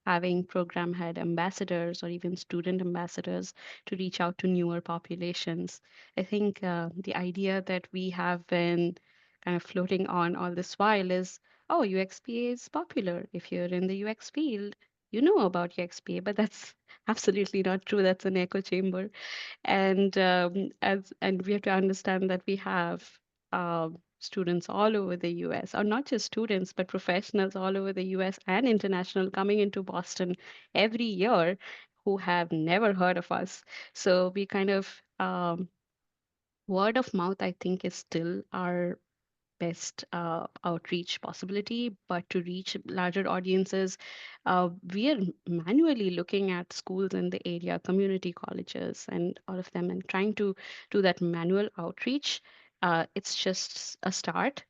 having program head ambassadors or even student ambassadors to reach out to newer populations. I think the idea that we have been kind of floating on all this while is, oh, UXPA is popular. If you're in the UX field, you know about UXPA, but that's absolutely not true. That's an echo chamber. And we have to understand that we have students all over the US, or not just students, but professionals all over the US and international coming into Boston every year who have never heard of us. So we kind of word of mouth, I think, is still our best outreach possibility. But to reach larger audiences, we are manually looking at schools in the area, community colleges, and all of them, and trying to do that manual outreach. It's just a start.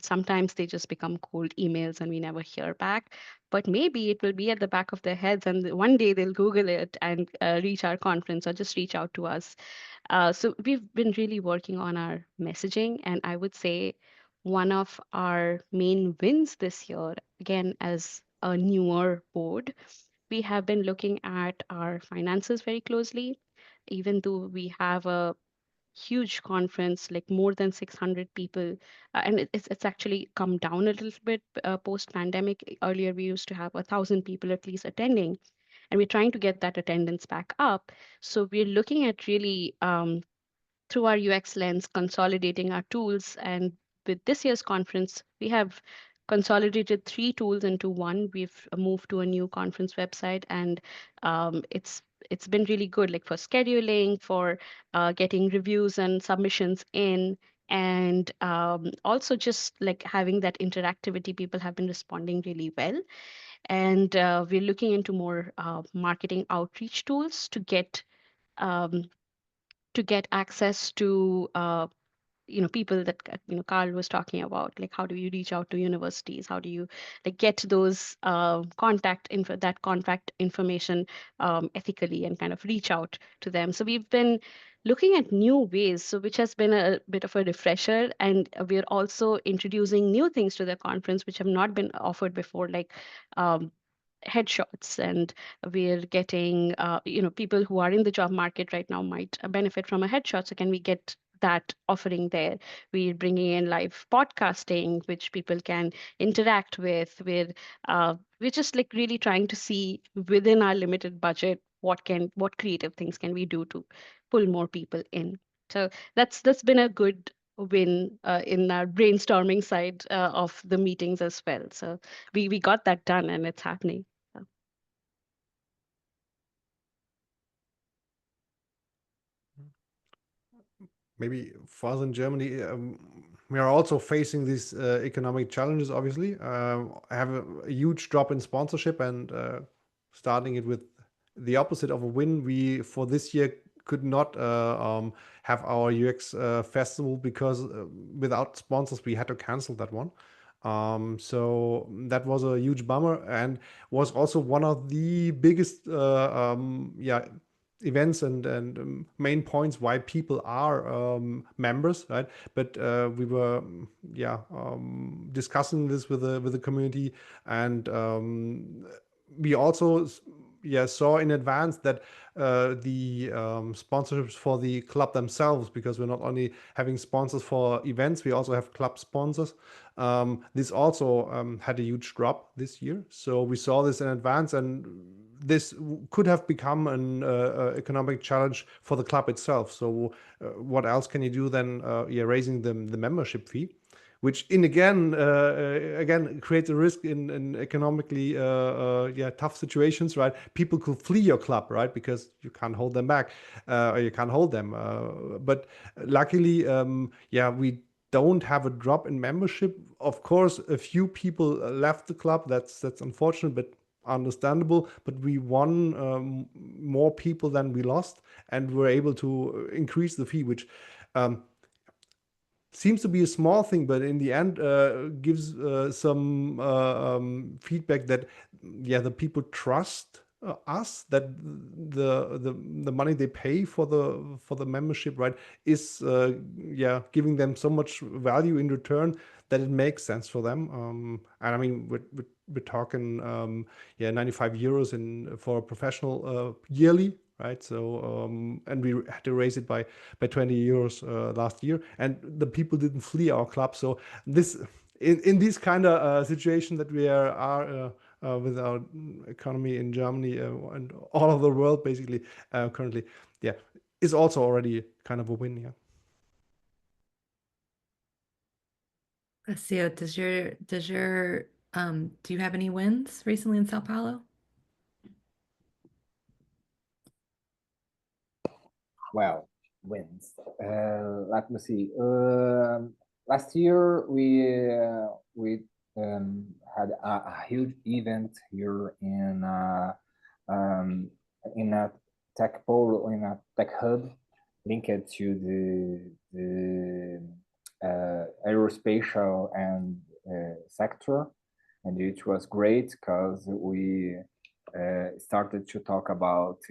Sometimes they just become cold emails and we never hear back. But maybe it will be at the back of their heads, and one day they'll Google it and reach our conference or just reach out to us. So we've been really working on our messaging, and I would say one of our main wins this year, again, as a newer board, we have been looking at our finances very closely. Even though we have a huge conference, like more than 600 people, and it's actually come down a little bit post-pandemic. Earlier, we used to have 1,000 people at least attending, and we're trying to get that attendance back up. So we're looking at really through our UX lens, consolidating our tools. And with this year's conference, we have consolidated 3 tools into one. We've moved to a new conference website, and it's been really good, like for scheduling, for getting reviews and submissions in, and also just like having that interactivity. People have been responding really well, and we're looking into more marketing outreach tools um, to get access to people that Carl was talking about, like how do you reach out to universities, how do you like get those contact information ethically and kind of reach out to them. So we've been looking at new ways, so which has been a bit of a refresher, and we're also introducing new things to the conference which have not been offered before, like headshots. And we're getting people who are in the job market right now might benefit from a headshot, so can we get that offering there? We're bringing in live podcasting which people can interact with. We're just like really trying to see within our limited budget what creative things can we do to pull more people in. So that's been a good win in our brainstorming side of the meetings as well. So we got that done and it's happening. Maybe for us in Germany, we are also facing these economic challenges, obviously. I have a huge drop in sponsorship, and starting it with the opposite of a win, we, for this year, could not have our UX festival because without sponsors we had to cancel that one. So that was a huge bummer, and was also one of the biggest events and main points why people are members, right? But we were discussing this with the community, and we also saw in advance that the sponsorships for the club themselves, because we're not only having sponsors for events, we also have club sponsors. This also had a huge drop this year. So we saw this in advance, and this could have become an economic challenge for the club itself. So what else can you do than raising the membership fee? Which again creates a risk in economically tough situations, right? People could flee your club, right? Because you can't hold them back, or you can't hold them. But luckily, we don't have a drop in membership. Of course, a few people left the club. That's unfortunate, but understandable. But we won more people than we lost, and were able to increase the fee, which seems to be a small thing, but in the end gives some feedback that the people trust us, that the money they pay for the membership, right, is giving them so much value in return that it makes sense for them. And I mean, we're talking 95 euros for a professional yearly. Right, so and we had to raise it by 20 euros last year, and the people didn't flee our club. So this in this kind of situation that we are with our economy in Germany and all of the world basically currently, is also already kind of a win. Yeah. Alessio, do you have any wins recently in Sao Paulo? Well, wins. Let me see. Last year we had a huge event here in a tech pole, in a tech hub, linked to the aerospatial and sector, and it was great because we started to talk about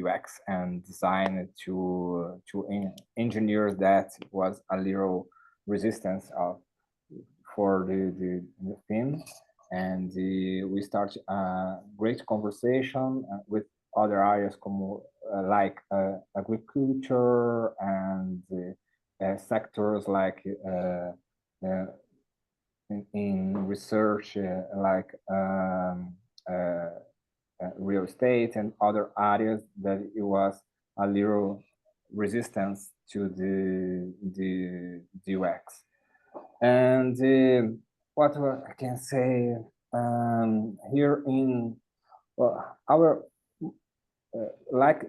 UX and design to engineers that was a little resistance for the theme, and we started a great conversation with other areas like agriculture and sectors like in research like real estate and other areas that it was a little resistance to the UX. And what I can say here in our like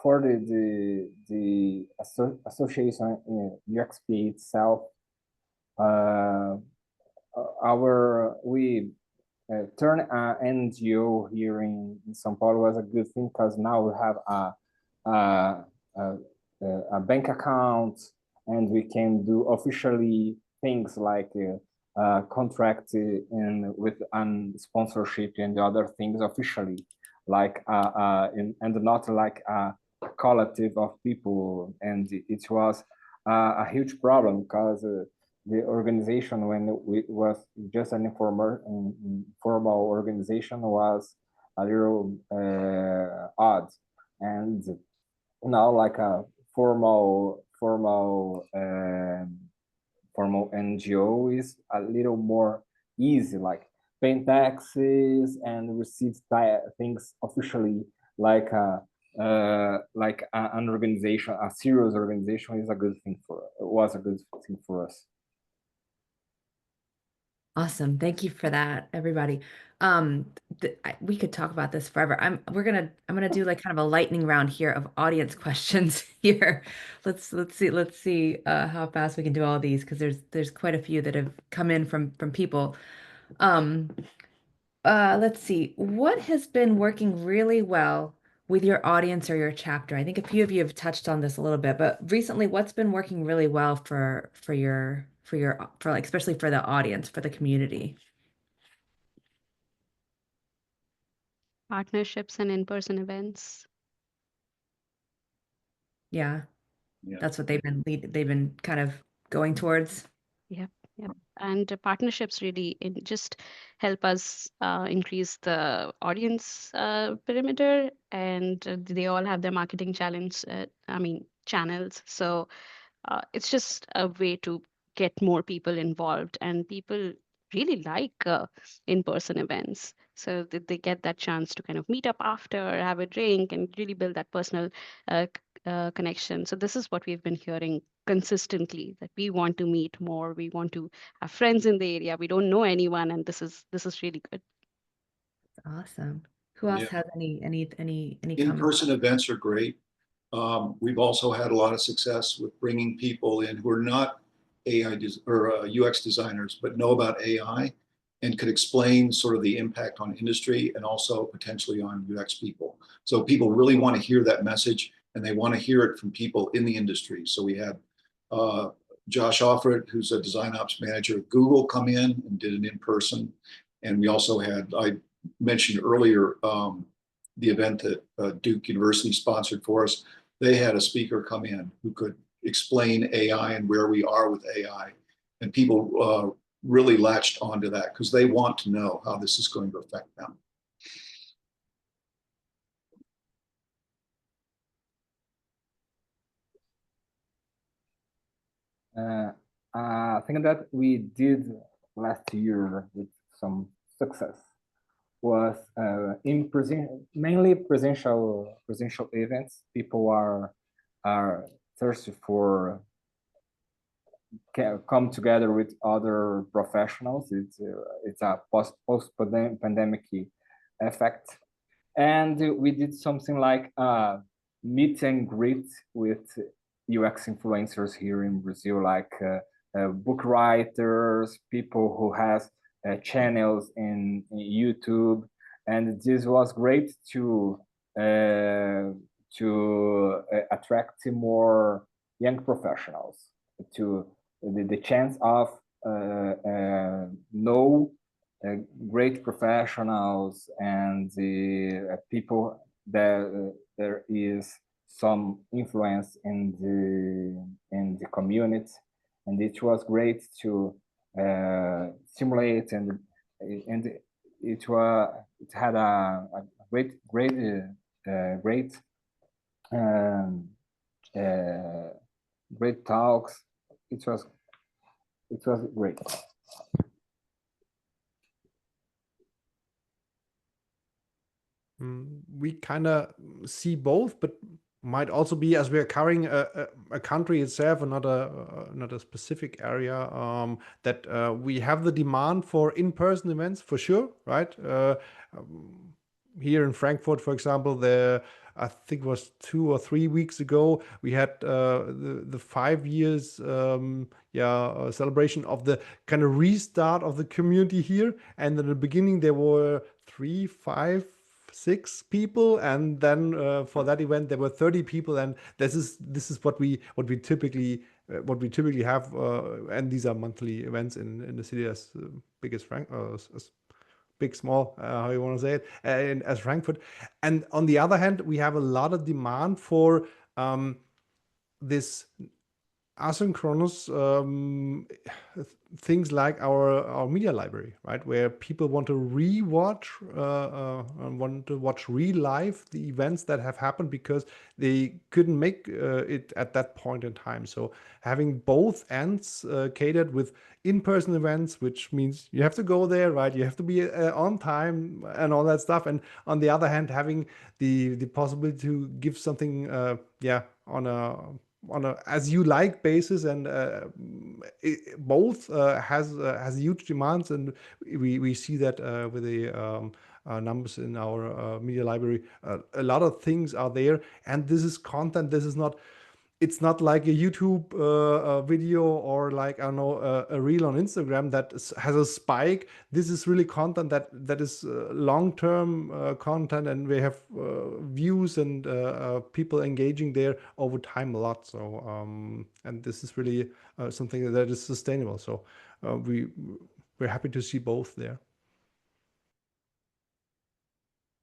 for the association in UXPA itself, we turn an NGO here in São Paulo was a good thing, because now we have a bank account, and we can do officially things like contract with sponsorship and other things officially, like and not like a collective of people. And it was a huge problem, because the organization, when it was just an informal organization, was a little odd, and now like a formal NGO is a little more easy, like paying taxes and receive things officially, like an organization, a serious organization, is a good thing was a good thing for us. Awesome. Thank you for that, everybody. We could talk about this forever. I'm gonna do like kind of a lightning round here of audience questions here. Let's see how fast we can do all these, because there's quite a few that have come in from people. Let's see. What has been working really well with your audience or your chapter? I think a few of you have touched on this a little bit, but recently, what's been working really well for like especially for the audience, for the community? Partnerships and in-person events. Yeah, Yeah. that's what they've been kind of going towards. Yep, yep. And partnerships really just help us increase the audience perimeter, and they all have their marketing channels. So it's just a way to get more people involved, and people really like in-person events. So that they get that chance to kind of meet up after, have a drink, and really build that personal connection. So this is what we've been hearing consistently, that we want to meet more, we want to have friends in the area, we don't know anyone, and this is really good. Awesome. Who else Yeah. has any comments? In-person events are great. We've also had a lot of success with bringing people in who are not UX designers, but know about AI and could explain sort of the impact on industry and also potentially on UX people. So people really want to hear that message, and they want to hear it from people in the industry. So we had Josh Offred, who's a design ops manager at Google, come in and did an in-person. And we also had, I mentioned earlier, the event that Duke University sponsored for us. They had a speaker come in who could explain AI and where we are with AI. And people really latched onto that because they want to know how this is going to affect them. I think that we did last year with some success was mainly presential events. People are thirsty for come together with other professionals. It's a post pandemic effect, and we did something like meet and greet with UX influencers here in Brazil, like book writers, people who has channels in YouTube, and this was great to attract more young professionals to the chance of know great professionals and the people that there is some influence in the community, and it was great to stimulate and it had a great talks. It was great. We kind of see both, but might also be, as we are covering a country itself and not a specific area, that we have the demand for in-person events for sure, right? Here in Frankfurt, for example, I think it was 2 or 3 weeks ago, we had the 5 years celebration of the kind of restart of the community here. And in the beginning, there were 3, 5, 6 people, and then for that event there were 30 people, and this is what we typically have, and these are monthly events in the city as big as as big, small, how you want to say it, as Frankfurt. And on the other hand, we have a lot of demand for this asynchronous things like our media library, right, where people want to rewatch and want to watch relive the events that have happened because they couldn't make it at that point in time. So having both ends catered with in-person events, which means you have to go there, right, you have to be on time and all that stuff, and on the other hand having the possibility to give something on a as you like basis, and both has huge demands, and we see that with the numbers in our media library. A lot of things are there, and this is content. This is not it's not like a YouTube video or like, I don't know, a reel on Instagram that has a spike. This is really content that is long-term content, and we have views and people engaging there over time a lot. So and this is really something that is sustainable. So we're happy to see both there.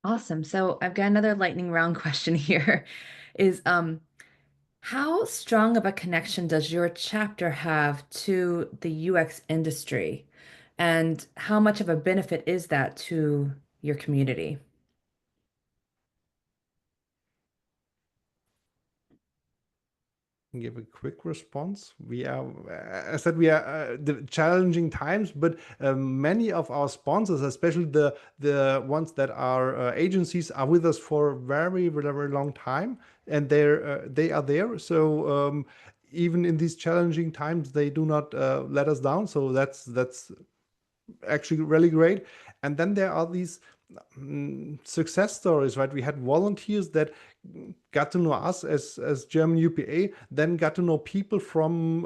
Awesome. So I've got another lightning round question here. Is how strong of a connection does your chapter have to the UX industry? And how much of a benefit is that to your community? Give a quick response. We are, I said, we are the challenging times, but many of our sponsors, especially the ones that are agencies, are with us for a very, very, very long time, and they are there. So even in these challenging times, they do not let us down. So that's actually really great. And then there are these success stories, right? We had volunteers that got to know us as German UPA, then got to know people from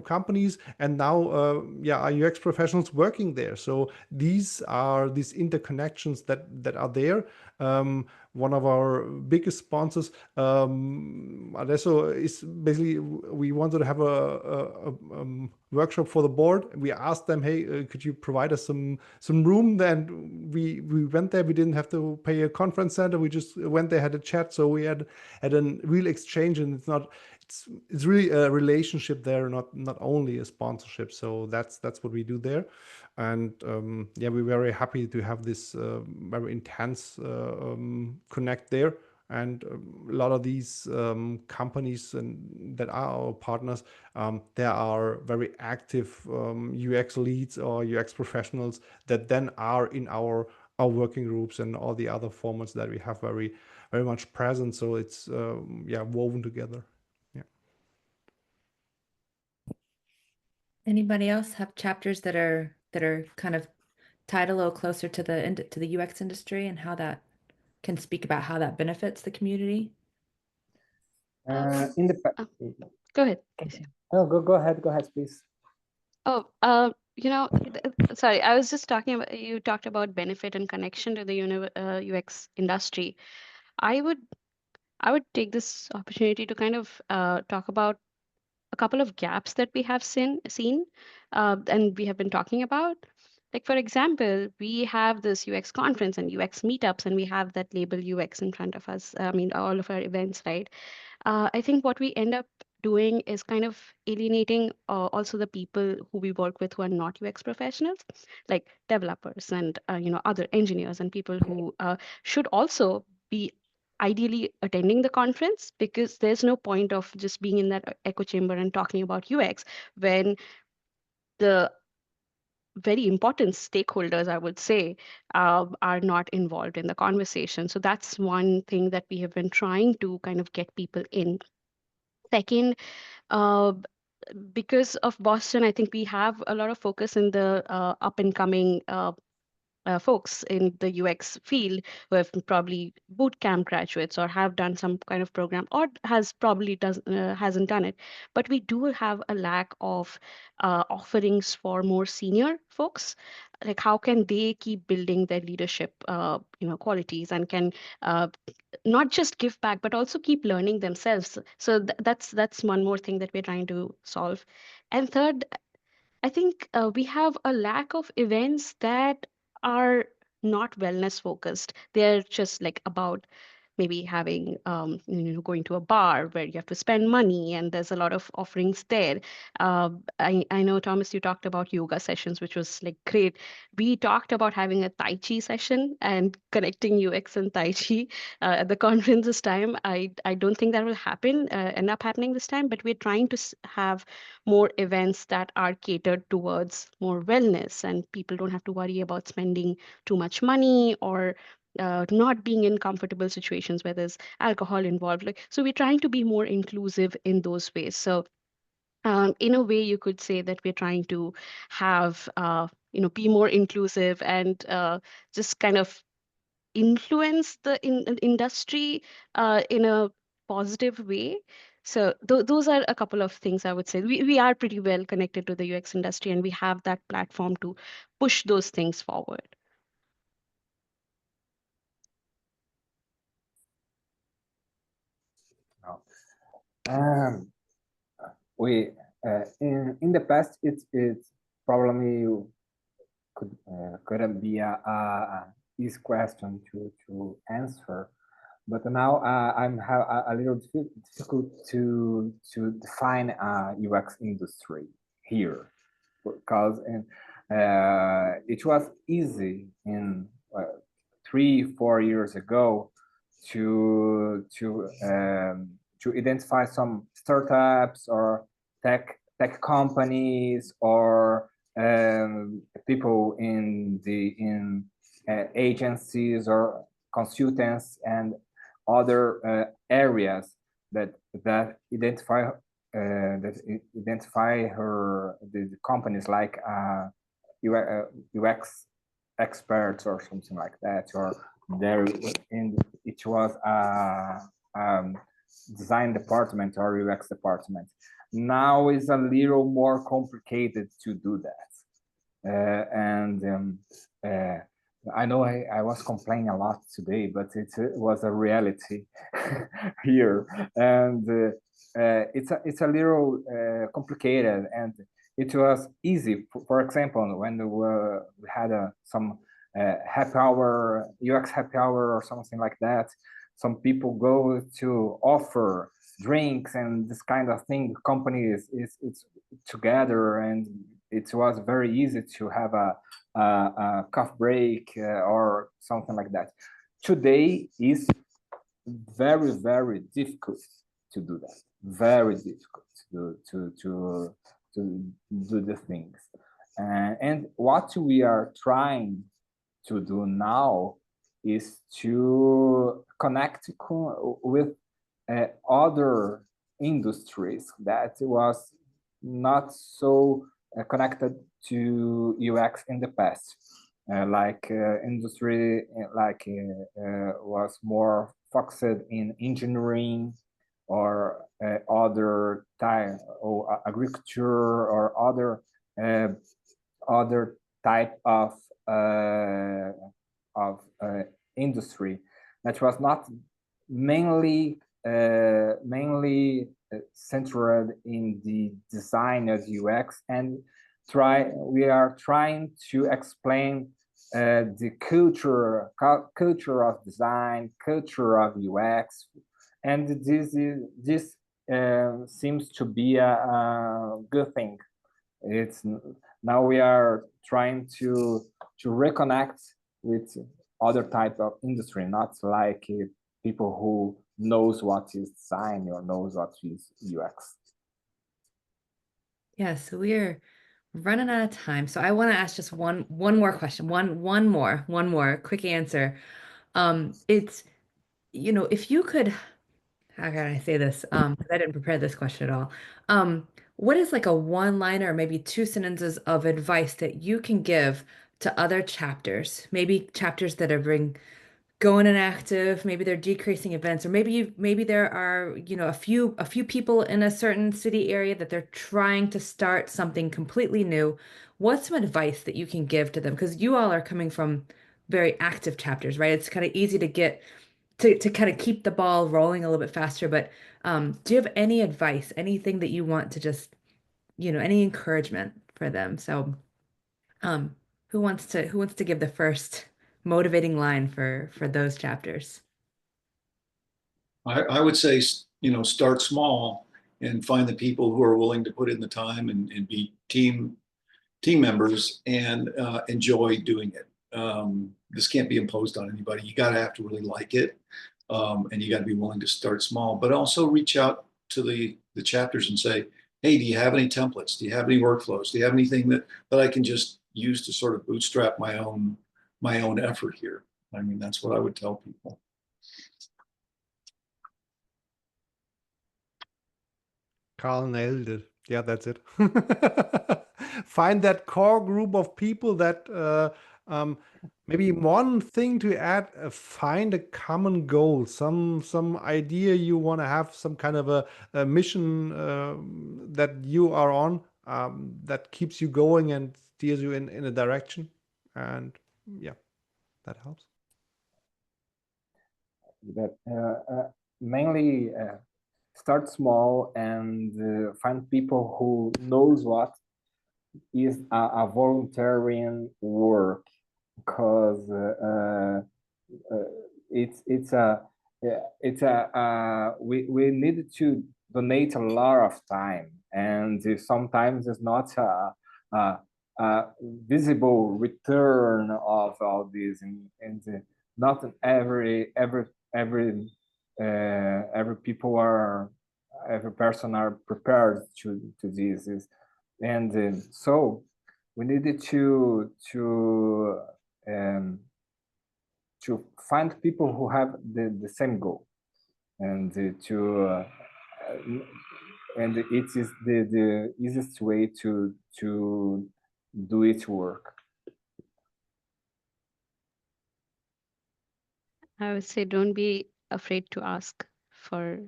companies, and now are UX professionals working there. So these are these interconnections that are there. One of our biggest sponsors, Adesso, is basically, we wanted to have a workshop for the board. We asked them, hey, could you provide us some room? Then we went there. We didn't have to pay a conference center. We just went there, had a chat. So we had a real exchange, and it's really a relationship there, not only a sponsorship. So that's what we do there. And we're very happy to have this very intense connect there. And a lot of these companies that are our partners, there are very active UX leads or UX professionals that then are in our working groups and all the other formats that we have very, very much present. So it's woven together. Yeah. Anybody else have chapters that are kind of tied a little closer to the UX industry, and how that can speak about how that benefits the community? In the Go ahead. No, go ahead, please. Oh, sorry, I was just talking about, you talked about benefit and connection to the UX industry. I would take this opportunity to kind of talk about a couple of gaps that we have seen and we have been talking about. Like, for example, we have this UX conference and UX meetups, and we have that label UX in front of us. I mean, all of our events, right? I think what we end up doing is kind of alienating also the people who we work with who are not UX professionals, like developers and other engineers and people who should also be ideally attending the conference, because there's no point of just being in that echo chamber and talking about UX when the very important stakeholders, I would say, are not involved in the conversation. So that's one thing that we have been trying to kind of get people in. Second, because of Boston, I think we have a lot of focus in the up and coming folks in the UX field who have probably boot camp graduates or have done some kind of program, or hasn't done it. But we do have a lack of offerings for more senior folks. Like, how can they keep building their leadership qualities, and can not just give back but also keep learning themselves? So that's one more thing that we're trying to solve. And third, I think we have a lack of events that are not wellness focused. They're just like about maybe having going to a bar where you have to spend money, and there's a lot of offerings there. I know, Thomas, you talked about yoga sessions, which was like great. We talked about having a Tai Chi session and connecting UX and Tai Chi at the conference this time. I don't think that will end up happening this time, but we're trying to have more events that are catered towards more wellness, and people don't have to worry about spending too much money or not being in comfortable situations where there's alcohol involved. Like, so we're trying to be more inclusive in those ways. So in a way, you could say that we're trying to have be more inclusive and just kind of influence the industry in a positive way. So those are a couple of things I would say. We are pretty well connected to the UX industry, and we have that platform to push those things forward. We in the past it's probably couldn't be a easy question to answer, but now I'm have a little difficult to define a UX industry here, because it was easy in 3-4 years ago to identify some startups or tech companies or people in agencies or consultants and other areas that identify the companies like UX experts or something like that, or it was a design department or UX department. Now is a little more complicated to do that, I know I was complaining a lot today, but it was a reality here, and it's a little complicated, and it was easy. For example, when we had some happy hour, UX happy hour or something like that, some people go to offer drinks and this kind of thing. The company is together, and it was very easy to have a coffee break or something like that. Today is very, very difficult to do that. Very difficult to do the things. And what we are trying to do now is to connect with other industries that was not so connected to UX in the past, like industry was more focused in engineering or other type or agriculture or other type of industry that was not mainly centered in the design of UX, and we are trying to explain the culture of design, culture of UX, and this seems to be a good thing. It's now we are trying to reconnect with other type of industry, not like people who knows what is design or knows what is UX. Yeah, so we're running out of time. So I want to ask just one more question. One more quick answer. It's, if you could, how can I say this? Because I didn't prepare this question at all. What is like a one-liner or maybe 2 sentences of advice that you can give to other chapters? Maybe chapters that are going inactive, maybe they're decreasing events, or maybe there are, a few people in a certain city area that they're trying to start something completely new. What's some advice that you can give to them? Because you all are coming from very active chapters, right? It's kind of easy to get to kind of keep the ball rolling a little bit faster. But do you have any advice, anything that you want to just, any encouragement for them? So who wants to give the first motivating line for those chapters? I would say, start small and find the people who are willing to put in the time and be team members and enjoy doing it. This can't be imposed on anybody. You got to have to really like it, and you got to be willing to start small, but also reach out to the chapters and say, hey, do you have any templates? Do you have any workflows? Do you have anything that I can just use to sort of bootstrap my own effort here? I mean, that's what I would tell people. Carl nailed it. Yeah, that's it. Find that core group of people that Maybe one thing to add, find a common goal, some idea you want to have, some kind of a mission that you are on, that keeps you going and steers you in a direction. And yeah, that helps. That mainly start small and find people who knows what is a volunteering work, because we need to donate a lot of time, and sometimes it's not a visible return of all this, and not every people are, every person are prepared to this. And so we needed to find people who have the same goal, and and it is the easiest way to do its work. I would say don't be afraid to ask for,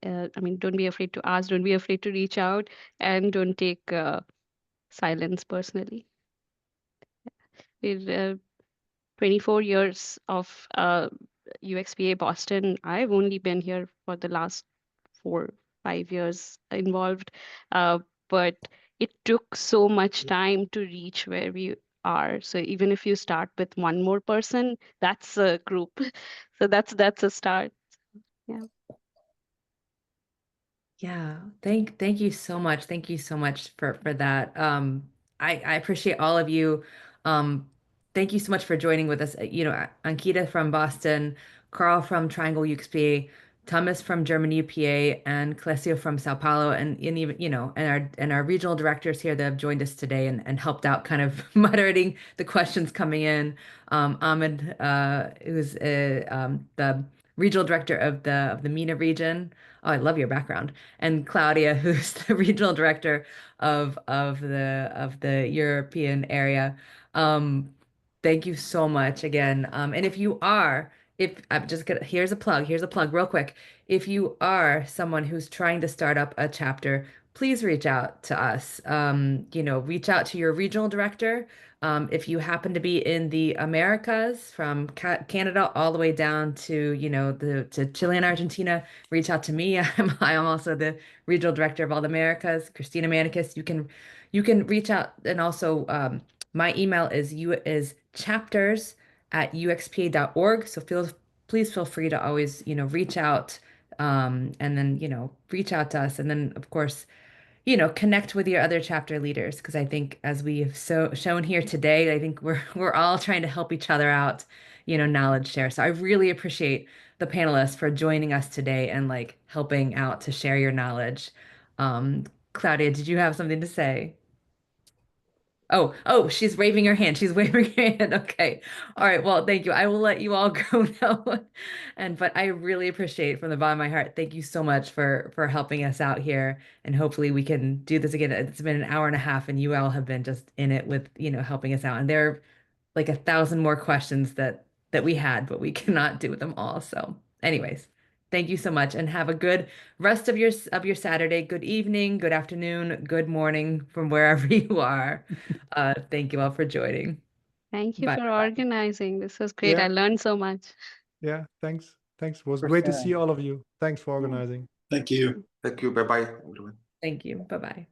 don't be afraid to ask, don't be afraid to reach out, and don't take silence personally. With 24 years of UXPA Boston, I've only been here for the last 4-5 years involved, but it took so much time to reach where we are. So even if you start with one more person, that's a group. So that's a start. Yeah. Yeah, thank you so much. Thank you so much for that. I appreciate all of you. Thank you so much for joining with us. Ankita from Boston, Carl from Triangle UXPA, Thomas from German UPA, and Clesio from Sao Paulo, and even and our regional directors here that have joined us today and helped out, kind of moderating the questions coming in. Ahmad, who's the regional director of the MENA region. Oh, I love your background. And Claudia, who's the regional director of the European area. Thank you so much again. And if I'm just gonna, here's a plug real quick. If you are someone who's trying to start up a chapter, please reach out to us. Reach out to your regional director. If you happen to be in the Americas, from Canada all the way down to, to Chile and Argentina, reach out to me. I'm also the regional director of all the Americas, Christina Manikus. You can reach out, and also my email is chapters@uxpa.org. So please feel free to always, reach out, and then, reach out to us. And then, of course, connect with your other chapter leaders, because I think, as we have shown here today, I think we're all trying to help each other out, knowledge share. So I really appreciate the panelists for joining us today and like helping out to share your knowledge. Claudia, did you have something to say? Oh, she's waving her hand. She's waving her hand. Okay. All right. Well, thank you. I will let you all go now. But I really appreciate, from the bottom of my heart, thank you so much for helping us out here. And hopefully we can do this again. It's been an hour and a half, and you all have been just in it with, helping us out. And there are like 1,000 more questions that we had, but we cannot do them all. So anyways, thank you so much, and have a good rest of your Saturday. Good evening, good afternoon, good morning from wherever you are. Thank you all for joining. Thank you Bye. for organizing. This was great. Yeah. I learned so much. Yeah, thanks. It was great to see all of you. Thanks for organizing. Thank you. Thank you. Bye-bye, everyone. Thank you. Bye-bye.